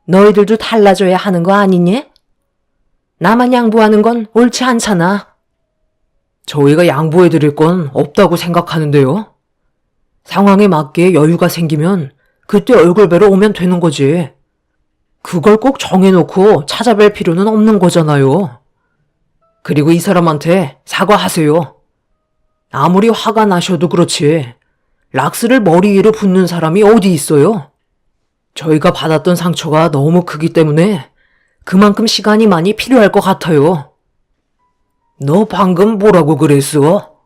너희들도 달라져야 하는 거 아니니? 나만 양보하는 건 옳지 않잖아. 저희가 양보해드릴 건 없다고 생각하는데요. 상황에 맞게 여유가 생기면 그때 얼굴 뵈러 오면 되는 거지. 그걸 꼭 정해놓고 찾아뵐 필요는 없는 거잖아요. 그리고 이 사람한테 사과하세요. 아무리 화가 나셔도 그렇지 락스를 머리 위로 붓는 사람이 어디 있어요? 저희가 받았던 상처가 너무 크기 때문에 그만큼 시간이 많이 필요할 것 같아요. 너 방금 뭐라고 그랬어?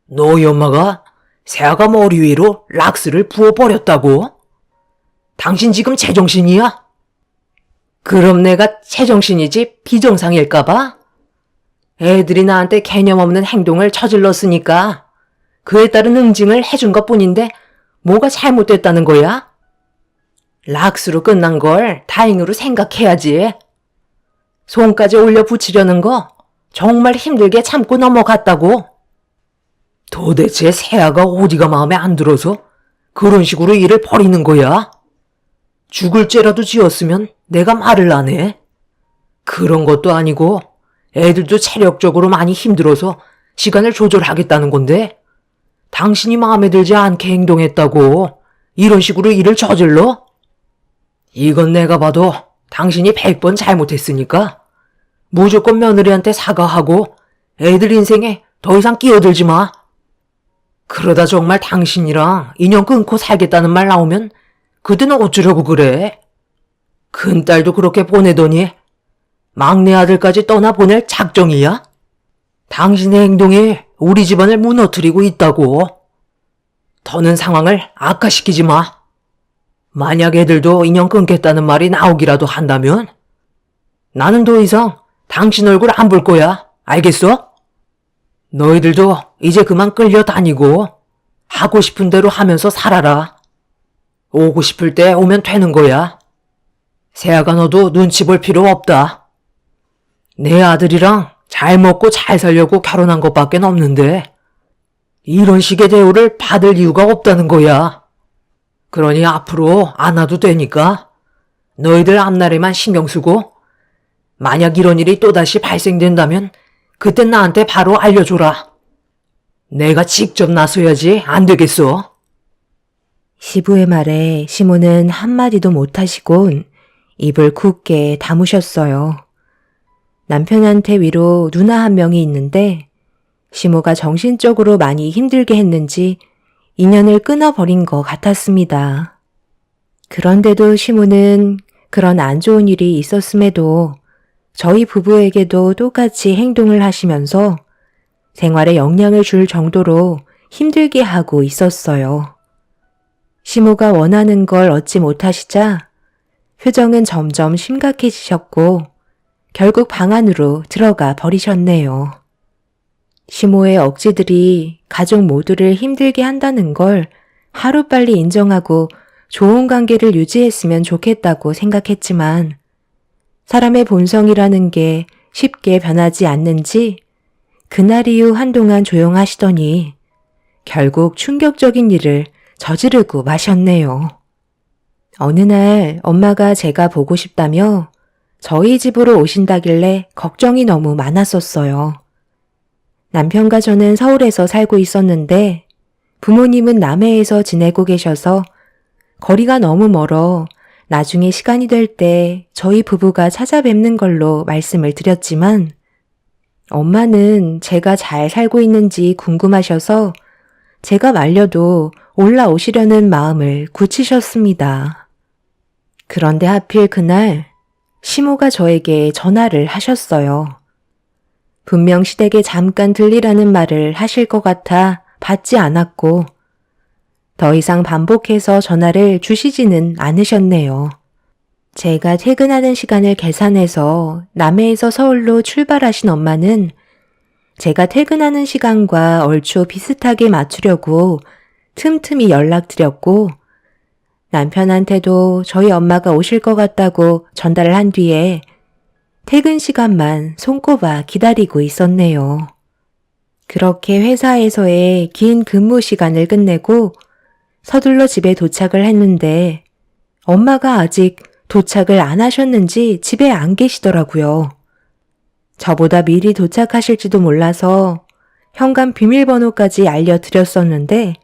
너희 엄마가 세아가 머리 위로 락스를 부어버렸다고? 당신 지금 제정신이야? 그럼 내가 제정신이지 비정상일까봐? 애들이 나한테 개념 없는 행동을 저질렀으니까 그에 따른 응징을 해준 것뿐인데 뭐가 잘못됐다는 거야? 락스로 끝난 걸 다행으로 생각해야지. 손까지 올려 붙이려는 거 정말 힘들게 참고 넘어갔다고. 도대체 세아가 어디가 마음에 안 들어서 그런 식으로 일을 벌이는 거야? 죽을 죄라도 지었으면 내가 말을 안 해. 그런 것도 아니고 애들도 체력적으로 많이 힘들어서 시간을 조절하겠다는 건데 당신이 마음에 들지 않게 행동했다고 이런 식으로 일을 저질러? 이건 내가 봐도 당신이 100번 잘못했으니까 무조건 며느리한테 사과하고 애들 인생에 더 이상 끼어들지 마. 그러다 정말 당신이랑 인연 끊고 살겠다는 말 나오면 그때는 어쩌려고 그래? 큰딸도 그렇게 보내더니 막내 아들까지 떠나보낼 작정이야? 당신의 행동이 우리 집안을 무너뜨리고 있다고. 더는 상황을 악화시키지 마. 만약 애들도 인연 끊겠다는 말이 나오기라도 한다면 나는 더 이상 당신 얼굴 안 볼 거야. 알겠어? 너희들도 이제 그만 끌려다니고 하고 싶은 대로 하면서 살아라. 오고 싶을 때 오면 되는 거야. 세아가 너도 눈치 볼 필요 없다. 내 아들이랑 잘 먹고 잘 살려고 결혼한 것밖에 없는데 이런 식의 대우를 받을 이유가 없다는 거야. 그러니 앞으로 안 와도 되니까 너희들 앞날에만 신경 쓰고 만약 이런 일이 또다시 발생된다면 그땐 나한테 바로 알려줘라. 내가 직접 나서야지 안 되겠어.
시부의 말에 시모는 한마디도 못하시곤 입을 굳게 다무셨어요. 남편한테 위로 누나 한 명이 있는데 시모가 정신적으로 많이 힘들게 했는지 인연을 끊어버린 것 같았습니다. 그런데도 시모는 그런 안 좋은 일이 있었음에도 저희 부부에게도 똑같이 행동을 하시면서 생활에 영향을 줄 정도로 힘들게 하고 있었어요. 시모가 원하는 걸 얻지 못하시자 표정은 점점 심각해지셨고 결국 방 안으로 들어가 버리셨네요. 시모의 억지들이 가족 모두를 힘들게 한다는 걸 하루빨리 인정하고 좋은 관계를 유지했으면 좋겠다고 생각했지만 사람의 본성이라는 게 쉽게 변하지 않는지 그날 이후 한동안 조용하시더니 결국 충격적인 일을 저지르고 마셨네요. 어느 날 엄마가 제가 보고 싶다며 저희 집으로 오신다길래 걱정이 너무 많았었어요. 남편과 저는 서울에서 살고 있었는데 부모님은 남해에서 지내고 계셔서 거리가 너무 멀어 나중에 시간이 될 때 저희 부부가 찾아뵙는 걸로 말씀을 드렸지만 엄마는 제가 잘 살고 있는지 궁금하셔서 제가 말려도 올라오시려는 마음을 굳히셨습니다. 그런데 하필 그날 시모가 저에게 전화를 하셨어요. 분명 시댁에 잠깐 들리라는 말을 하실 것 같아 받지 않았고 더 이상 반복해서 전화를 주시지는 않으셨네요. 제가 퇴근하는 시간을 계산해서 남해에서 서울로 출발하신 엄마는 제가 퇴근하는 시간과 얼추 비슷하게 맞추려고 틈틈이 연락드렸고 남편한테도 저희 엄마가 오실 것 같다고 전달을 한 뒤에 퇴근 시간만 손꼽아 기다리고 있었네요. 그렇게 회사에서의 긴 근무 시간을 끝내고 서둘러 집에 도착을 했는데 엄마가 아직 도착을 안 하셨는지 집에 안 계시더라고요. 저보다 미리 도착하실지도 몰라서 현관 비밀번호까지 알려드렸었는데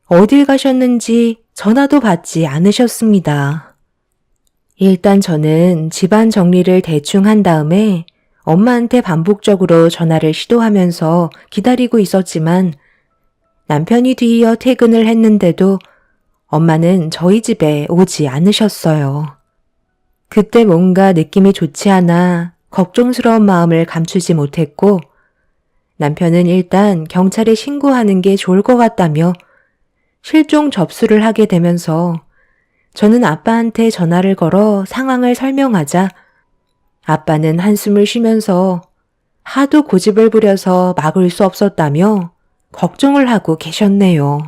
어딜 가셨는지 전화도 받지 않으셨습니다. 일단 저는 집안 정리를 대충 한 다음에 엄마한테 반복적으로 전화를 시도하면서 기다리고 있었지만 남편이 뒤이어 퇴근을 했는데도 엄마는 저희 집에 오지 않으셨어요. 그때 뭔가 느낌이 좋지 않아 걱정스러운 마음을 감추지 못했고 남편은 일단 경찰에 신고하는 게 좋을 것 같다며 실종 접수를 하게 되면서 저는 아빠한테 전화를 걸어 상황을 설명하자 아빠는 한숨을 쉬면서 하도 고집을 부려서 막을 수 없었다며 걱정을 하고 계셨네요.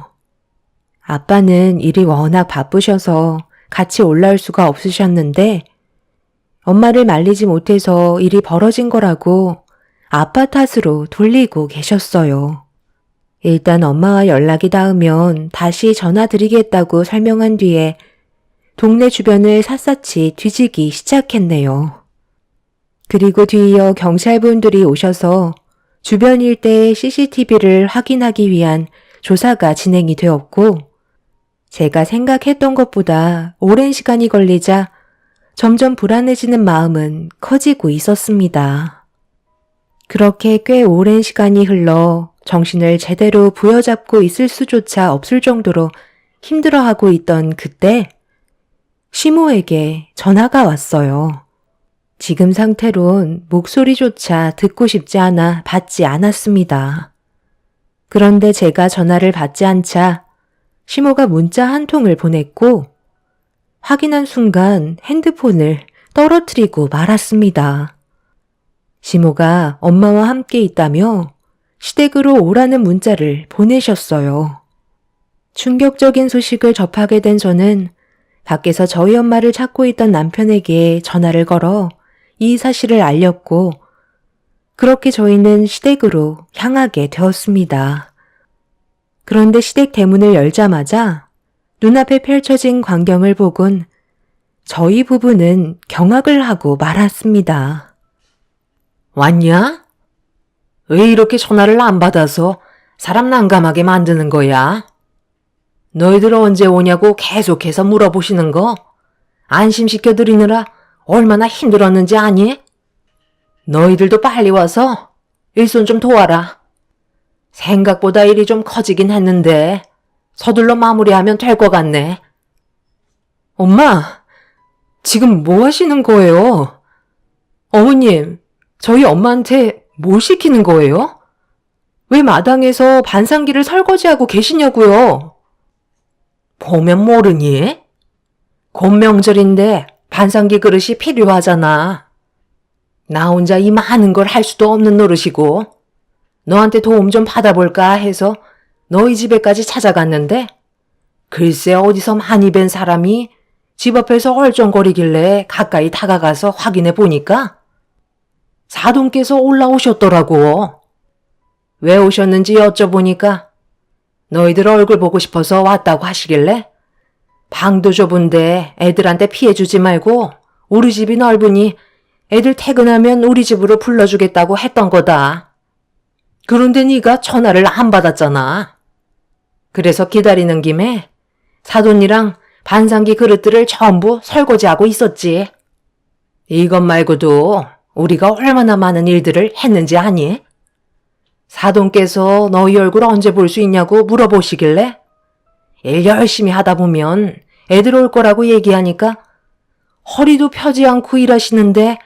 아빠는 일이 워낙 바쁘셔서 같이 올라올 수가 없으셨는데 엄마를 말리지 못해서 일이 벌어진 거라고 아빠 탓으로 돌리고 계셨어요. 일단 엄마와 연락이 닿으면 다시 전화드리겠다고 설명한 뒤에 동네 주변을 샅샅이 뒤지기 시작했네요. 그리고 뒤이어 경찰분들이 오셔서 주변 일대의 CCTV를 확인하기 위한 조사가 진행이 되었고 제가 생각했던 것보다 오랜 시간이 걸리자 점점 불안해지는 마음은 커지고 있었습니다. 그렇게 꽤 오랜 시간이 흘러 정신을 제대로 부여잡고 있을 수조차 없을 정도로 힘들어하고 있던 그때 시모에게 전화가 왔어요. 지금 상태론 목소리조차 듣고 싶지 않아 받지 않았습니다. 그런데 제가 전화를 받지 않자 시모가 문자 한 통을 보냈고 확인한 순간 핸드폰을 떨어뜨리고 말았습니다. 시모가 엄마와 함께 있다며 시댁으로 오라는 문자를 보내셨어요. 충격적인 소식을 접하게 된 저는 밖에서 저희 엄마를 찾고 있던 남편에게 전화를 걸어 이 사실을 알렸고 그렇게 저희는 시댁으로 향하게 되었습니다. 그런데 시댁 대문을 열자마자 눈앞에 펼쳐진 광경을 보곤 저희 부부는 경악을 하고 말았습니다.
왔냐? 왜 이렇게 전화를 안 받아서 사람 난감하게 만드는 거야? 너희들 언제 오냐고 계속해서 물어보시는 거 안심시켜드리느라 얼마나 힘들었는지 아니? 너희들도 빨리 와서 일손 좀 도와라. 생각보다 일이 좀 커지긴 했는데 서둘러 마무리하면 될 것 같네. 엄마, 지금 뭐 하시는 거예요? 어머님, 저희 엄마한테 뭘 시키는 거예요? 왜 마당에서 반상기를 설거지하고 계시냐고요? 보면 모르니? 곧 명절인데 반상기 그릇이 필요하잖아. 나 혼자 이 많은 걸 할 수도 없는 노릇이고 너한테 도움 좀 받아볼까 해서 너희 집에까지 찾아갔는데 글쎄 어디서 많이 뵌 사람이 집 앞에서 얼쩡거리길래 가까이 다가가서 확인해 보니까 사돈께서 올라오셨더라고. 왜 오셨는지 여쭤보니까 너희들 얼굴 보고 싶어서 왔다고 하시길래 방도 좁은데 애들한테 피해 주지 말고 우리 집이 넓으니 애들 퇴근하면 우리 집으로 불러주겠다고 했던 거다. 그런데 네가 전화를 안 받았잖아. 그래서 기다리는 김에 사돈이랑 반상기 그릇들을 전부 설거지하고 있었지. 이것 말고도 우리가 얼마나 많은 일들을 했는지 아니? 사돈께서 너희 얼굴 언제 볼 수 있냐고 물어보시길래 일 열심히 하다 보면 애들 올 거라고 얘기하니까 허리도 펴지 않고 일하시는데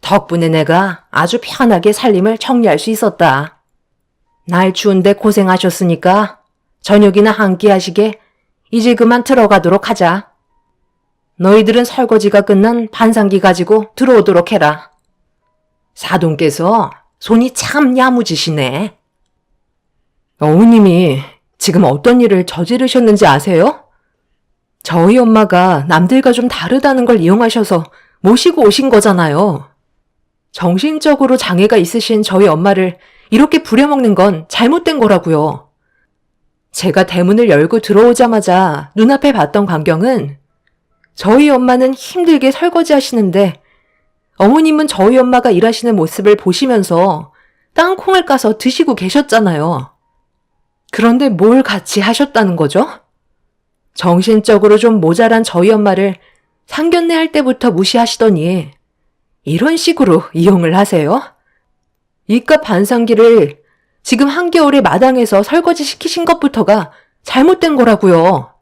덕분에 내가 아주 편하게 살림을 정리할 수 있었다. 날 추운데 고생하셨으니까 저녁이나 한 끼 하시게 이제 그만 들어가도록 하자. 너희들은 설거지가 끝난 반상기 가지고 들어오도록 해라. 사돈께서 손이 참 야무지시네. 어머님이 지금 어떤 일을 저지르셨는지 아세요? 저희 엄마가 남들과 좀 다르다는 걸 이용하셔서 모시고 오신 거잖아요. 정신적으로 장애가 있으신 저희 엄마를 이렇게 부려먹는 건 잘못된 거라고요. 제가 대문을 열고 들어오자마자 눈앞에 봤던 광경은 저희 엄마는 힘들게 설거지 하시는데 어머님은 저희 엄마가 일하시는 모습을 보시면서 땅콩을 까서 드시고 계셨잖아요. 그런데 뭘 같이 하셨다는 거죠? 정신적으로 좀 모자란 저희 엄마를 상견례 할 때부터 무시하시더니 이런 식으로 이용을 하세요? 이깟 반상기를 지금 한겨울에 마당에서 설거지 시키신 것부터가 잘못된 거라고요.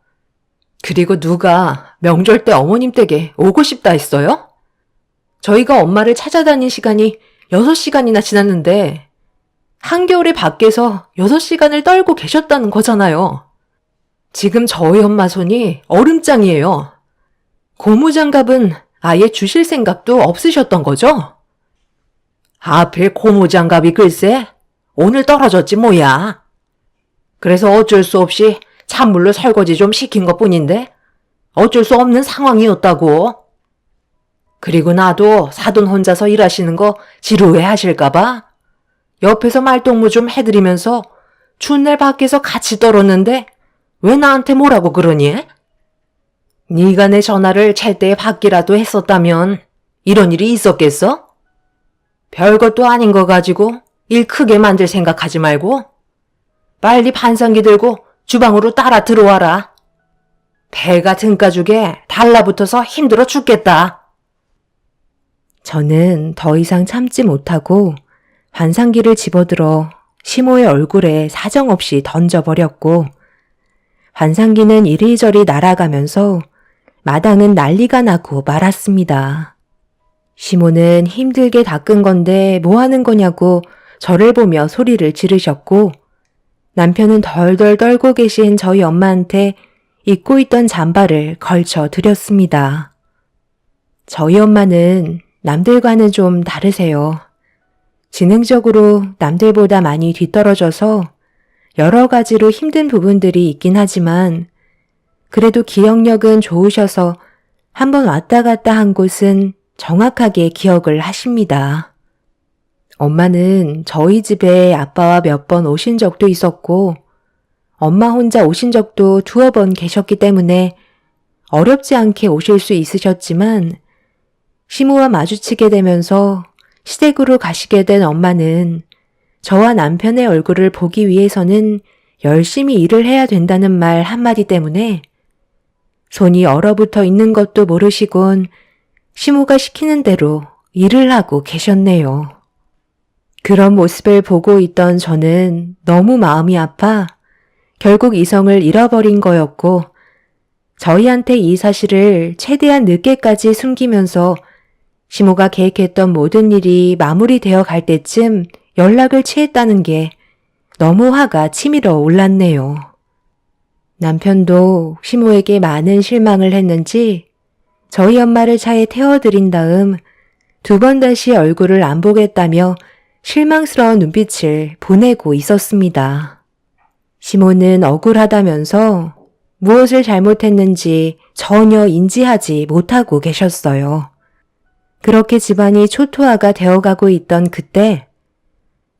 그리고 누가 명절 때 어머님 댁에 오고 싶다 했어요? 저희가 엄마를 찾아다닌 시간이 6시간이나 지났는데 한겨울에 밖에서 6시간을 떨고 계셨다는 거잖아요. 지금 저희 엄마 손이 얼음장이에요. 고무장갑은 아예 주실 생각도 없으셨던 거죠? 하필 고무장갑이 글쎄 오늘 떨어졌지 뭐야. 그래서 어쩔 수 없이 찬물로 설거지 좀 시킨 것뿐인데 어쩔 수 없는 상황이었다고. 그리고 나도 사돈 혼자서 일하시는 거 지루해 하실까봐 옆에서 말동무 좀 해드리면서 추운 날 밖에서 같이 떨었는데 왜 나한테 뭐라고 그러니? 네가 내 전화를 찰 때에 받기라도 했었다면 이런 일이 있었겠어? 별것도 아닌 거 가지고 일 크게 만들 생각하지 말고 빨리 반상기 들고 주방으로 따라 들어와라. 배가 등가죽에 달라붙어서 힘들어 죽겠다.
저는 더 이상 참지 못하고 반상기를 집어들어 시모의 얼굴에 사정없이 던져버렸고 반상기는 이리저리 날아가면서 마당은 난리가 나고 말았습니다. 시모는 힘들게 닦은 건데 뭐 하는 거냐고 저를 보며 소리를 지르셨고 남편은 덜덜 떨고 계신 저희 엄마한테 입고 있던 잠바를 걸쳐 드렸습니다. 저희 엄마는 남들과는 좀 다르세요. 지능적으로 남들보다 많이 뒤떨어져서 여러 가지로 힘든 부분들이 있긴 하지만 그래도 기억력은 좋으셔서 한번 왔다 갔다 한 곳은 정확하게 기억을 하십니다. 엄마는 저희 집에 아빠와 몇 번 오신 적도 있었고 엄마 혼자 오신 적도 2번 계셨기 때문에 어렵지 않게 오실 수 있으셨지만 시모와 마주치게 되면서 시댁으로 가시게 된 엄마는 저와 남편의 얼굴을 보기 위해서는 열심히 일을 해야 된다는 말 한마디 때문에 손이 얼어붙어 있는 것도 모르시곤 시모가 시키는 대로 일을 하고 계셨네요. 그런 모습을 보고 있던 저는 너무 마음이 아파 결국 이성을 잃어버린 거였고 저희한테 이 사실을 최대한 늦게까지 숨기면서 시모가 계획했던 모든 일이 마무리되어 갈 때쯤 연락을 취했다는 게 너무 화가 치밀어 올랐네요. 남편도 시모에게 많은 실망을 했는지 저희 엄마를 차에 태워드린 다음 2번 다시 얼굴을 안 보겠다며 실망스러운 눈빛을 보내고 있었습니다. 시모는 억울하다면서 무엇을 잘못했는지 전혀 인지하지 못하고 계셨어요. 그렇게 집안이 초토화가 되어가고 있던 그때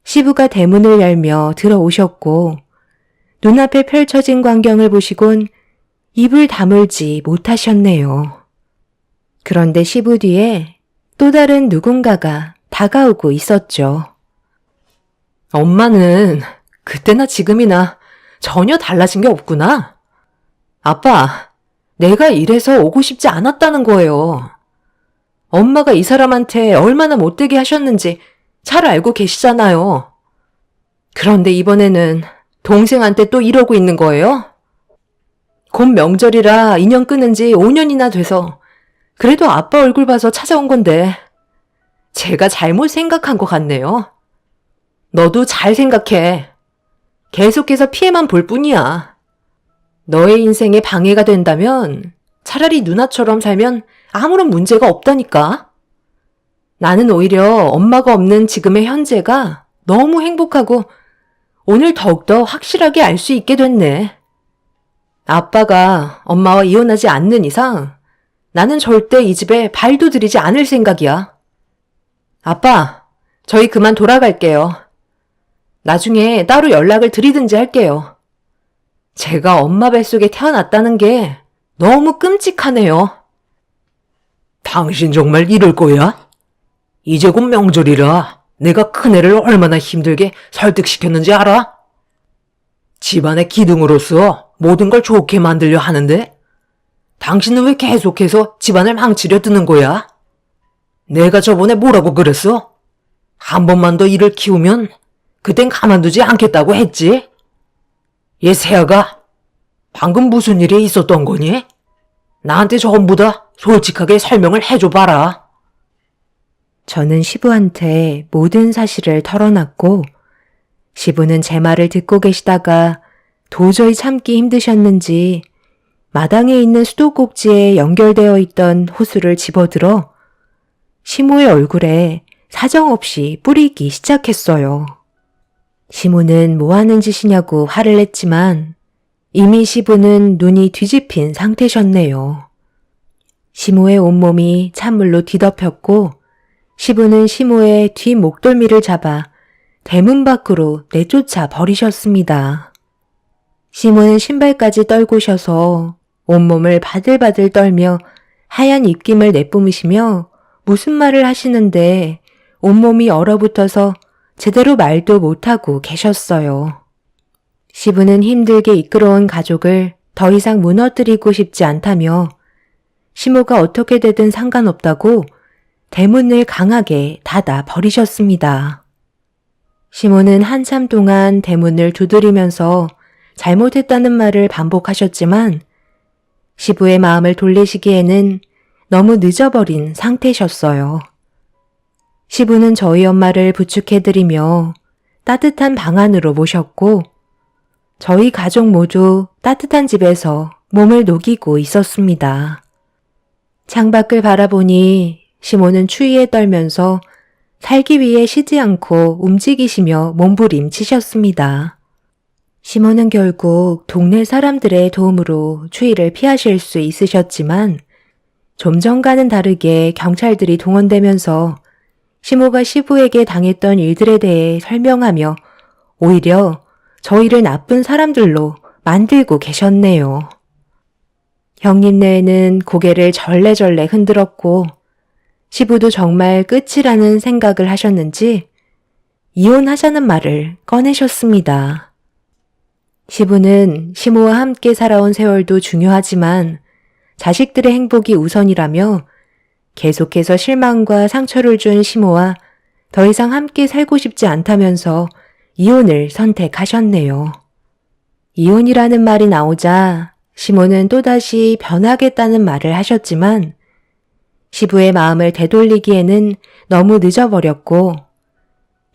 시부가 대문을 열며 들어오셨고 눈앞에 펼쳐진 광경을 보시곤 입을 다물지 못하셨네요. 그런데 시부 뒤에 또 다른 누군가가 다가오고 있었죠.
엄마는 그때나 지금이나 전혀 달라진 게 없구나. 아빠, 내가 이래서 오고 싶지 않았다는 거예요. 엄마가 이 사람한테 얼마나 못되게 하셨는지 잘 알고 계시잖아요. 그런데 이번에는 동생한테 또 이러고 있는 거예요? 곧 명절이라 인연 끊은 지 5년이나 돼서 그래도 아빠 얼굴 봐서 찾아온 건데 제가 잘못 생각한 것 같네요. 너도 잘 생각해. 계속해서 피해만 볼 뿐이야. 너의 인생에 방해가 된다면 차라리 누나처럼 살면 아무런 문제가 없다니까. 나는 오히려 엄마가 없는 지금의 현재가 너무 행복하고 오늘 더욱더 확실하게 알 수 있게 됐네. 아빠가 엄마와 이혼하지 않는 이상 나는 절대 이 집에 발도 들이지 않을 생각이야. 아빠, 저희 그만 돌아갈게요. 나중에 따로 연락을 드리든지 할게요. 제가 엄마 뱃속에 태어났다는 게 너무 끔찍하네요. 당신 정말 이럴 거야? 이제 곧 명절이라 내가 큰애를 얼마나 힘들게 설득시켰는지 알아? 집안의 기둥으로서 모든 걸 좋게 만들려 하는데 당신은 왜 계속해서 집안을 망치려 드는 거야? 내가 저번에 뭐라고 그랬어? 한 번만 더 일을 키우면 그땐 가만두지 않겠다고 했지? 얘 세아가 방금 무슨 일이 있었던 거니? 나한테 전부 다 솔직하게 설명을 해줘봐라.
저는 시부한테 모든 사실을 털어놨고 시부는 제 말을 듣고 계시다가 도저히 참기 힘드셨는지 마당에 있는 수도꼭지에 연결되어 있던 호수를 집어들어 시모의 얼굴에 사정없이 뿌리기 시작했어요. 시모는 뭐 하는 짓이냐고 화를 냈지만 이미 시부는 눈이 뒤집힌 상태셨네요. 시모의 온몸이 찬물로 뒤덮였고 시부는 시모의 뒤 목덜미를 잡아 대문 밖으로 내쫓아 버리셨습니다. 시모는 신발까지 떨구셔서 온몸을 바들바들 떨며 하얀 입김을 내뿜으시며 무슨 말을 하시는데 온몸이 얼어붙어서 제대로 말도 못하고 계셨어요. 시부는 힘들게 이끌어온 가족을 더 이상 무너뜨리고 싶지 않다며 시모가 어떻게 되든 상관없다고 대문을 강하게 닫아 버리셨습니다. 시모는 한참 동안 대문을 두드리면서 잘못했다는 말을 반복하셨지만 시부의 마음을 돌리시기에는 너무 늦어버린 상태셨어요. 시부는 저희 엄마를 부축해드리며 따뜻한 방 안으로 모셨고 저희 가족 모두 따뜻한 집에서 몸을 녹이고 있었습니다. 창밖을 바라보니 시모는 추위에 떨면서 살기 위해 쉬지 않고 움직이시며 몸부림치셨습니다. 시모는 결국 동네 사람들의 도움으로 추위를 피하실 수 있으셨지만 좀 전과는 다르게 경찰들이 동원되면서 시모가 시부에게 당했던 일들에 대해 설명하며 오히려 저희를 나쁜 사람들로 만들고 계셨네요. 형님네는 고개를 절레절레 흔들었고 시부도 정말 끝이라는 생각을 하셨는지 이혼하자는 말을 꺼내셨습니다. 시부는 시모와 함께 살아온 세월도 중요하지만 자식들의 행복이 우선이라며 계속해서 실망과 상처를 준 시모와 더 이상 함께 살고 싶지 않다면서 이혼을 선택하셨네요. 이혼이라는 말이 나오자 시모는 또다시 변하겠다는 말을 하셨지만 시부의 마음을 되돌리기에는 너무 늦어버렸고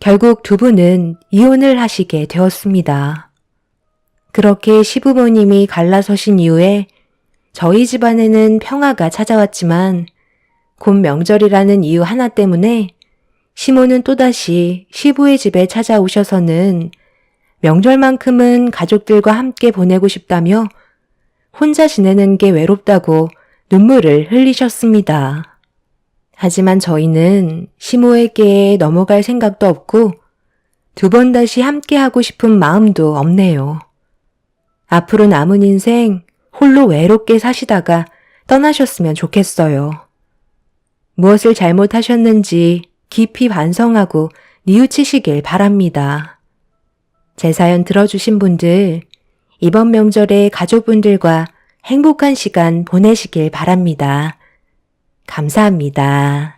결국 두 분은 이혼을 하시게 되었습니다. 그렇게 시부모님이 갈라서신 이후에 저희 집안에는 평화가 찾아왔지만 곧 명절이라는 이유 하나 때문에 시모는 또다시 시부의 집에 찾아오셔서는 명절만큼은 가족들과 함께 보내고 싶다며 혼자 지내는 게 외롭다고 눈물을 흘리셨습니다. 하지만 저희는 시모에게 넘어갈 생각도 없고 두 번 다시 함께하고 싶은 마음도 없네요. 앞으로 남은 인생 홀로 외롭게 사시다가 떠나셨으면 좋겠어요. 무엇을 잘못하셨는지 깊이 반성하고 뉘우치시길 바랍니다. 제 사연 들어주신 분들, 이번 명절에 가족분들과 행복한 시간 보내시길 바랍니다. 감사합니다.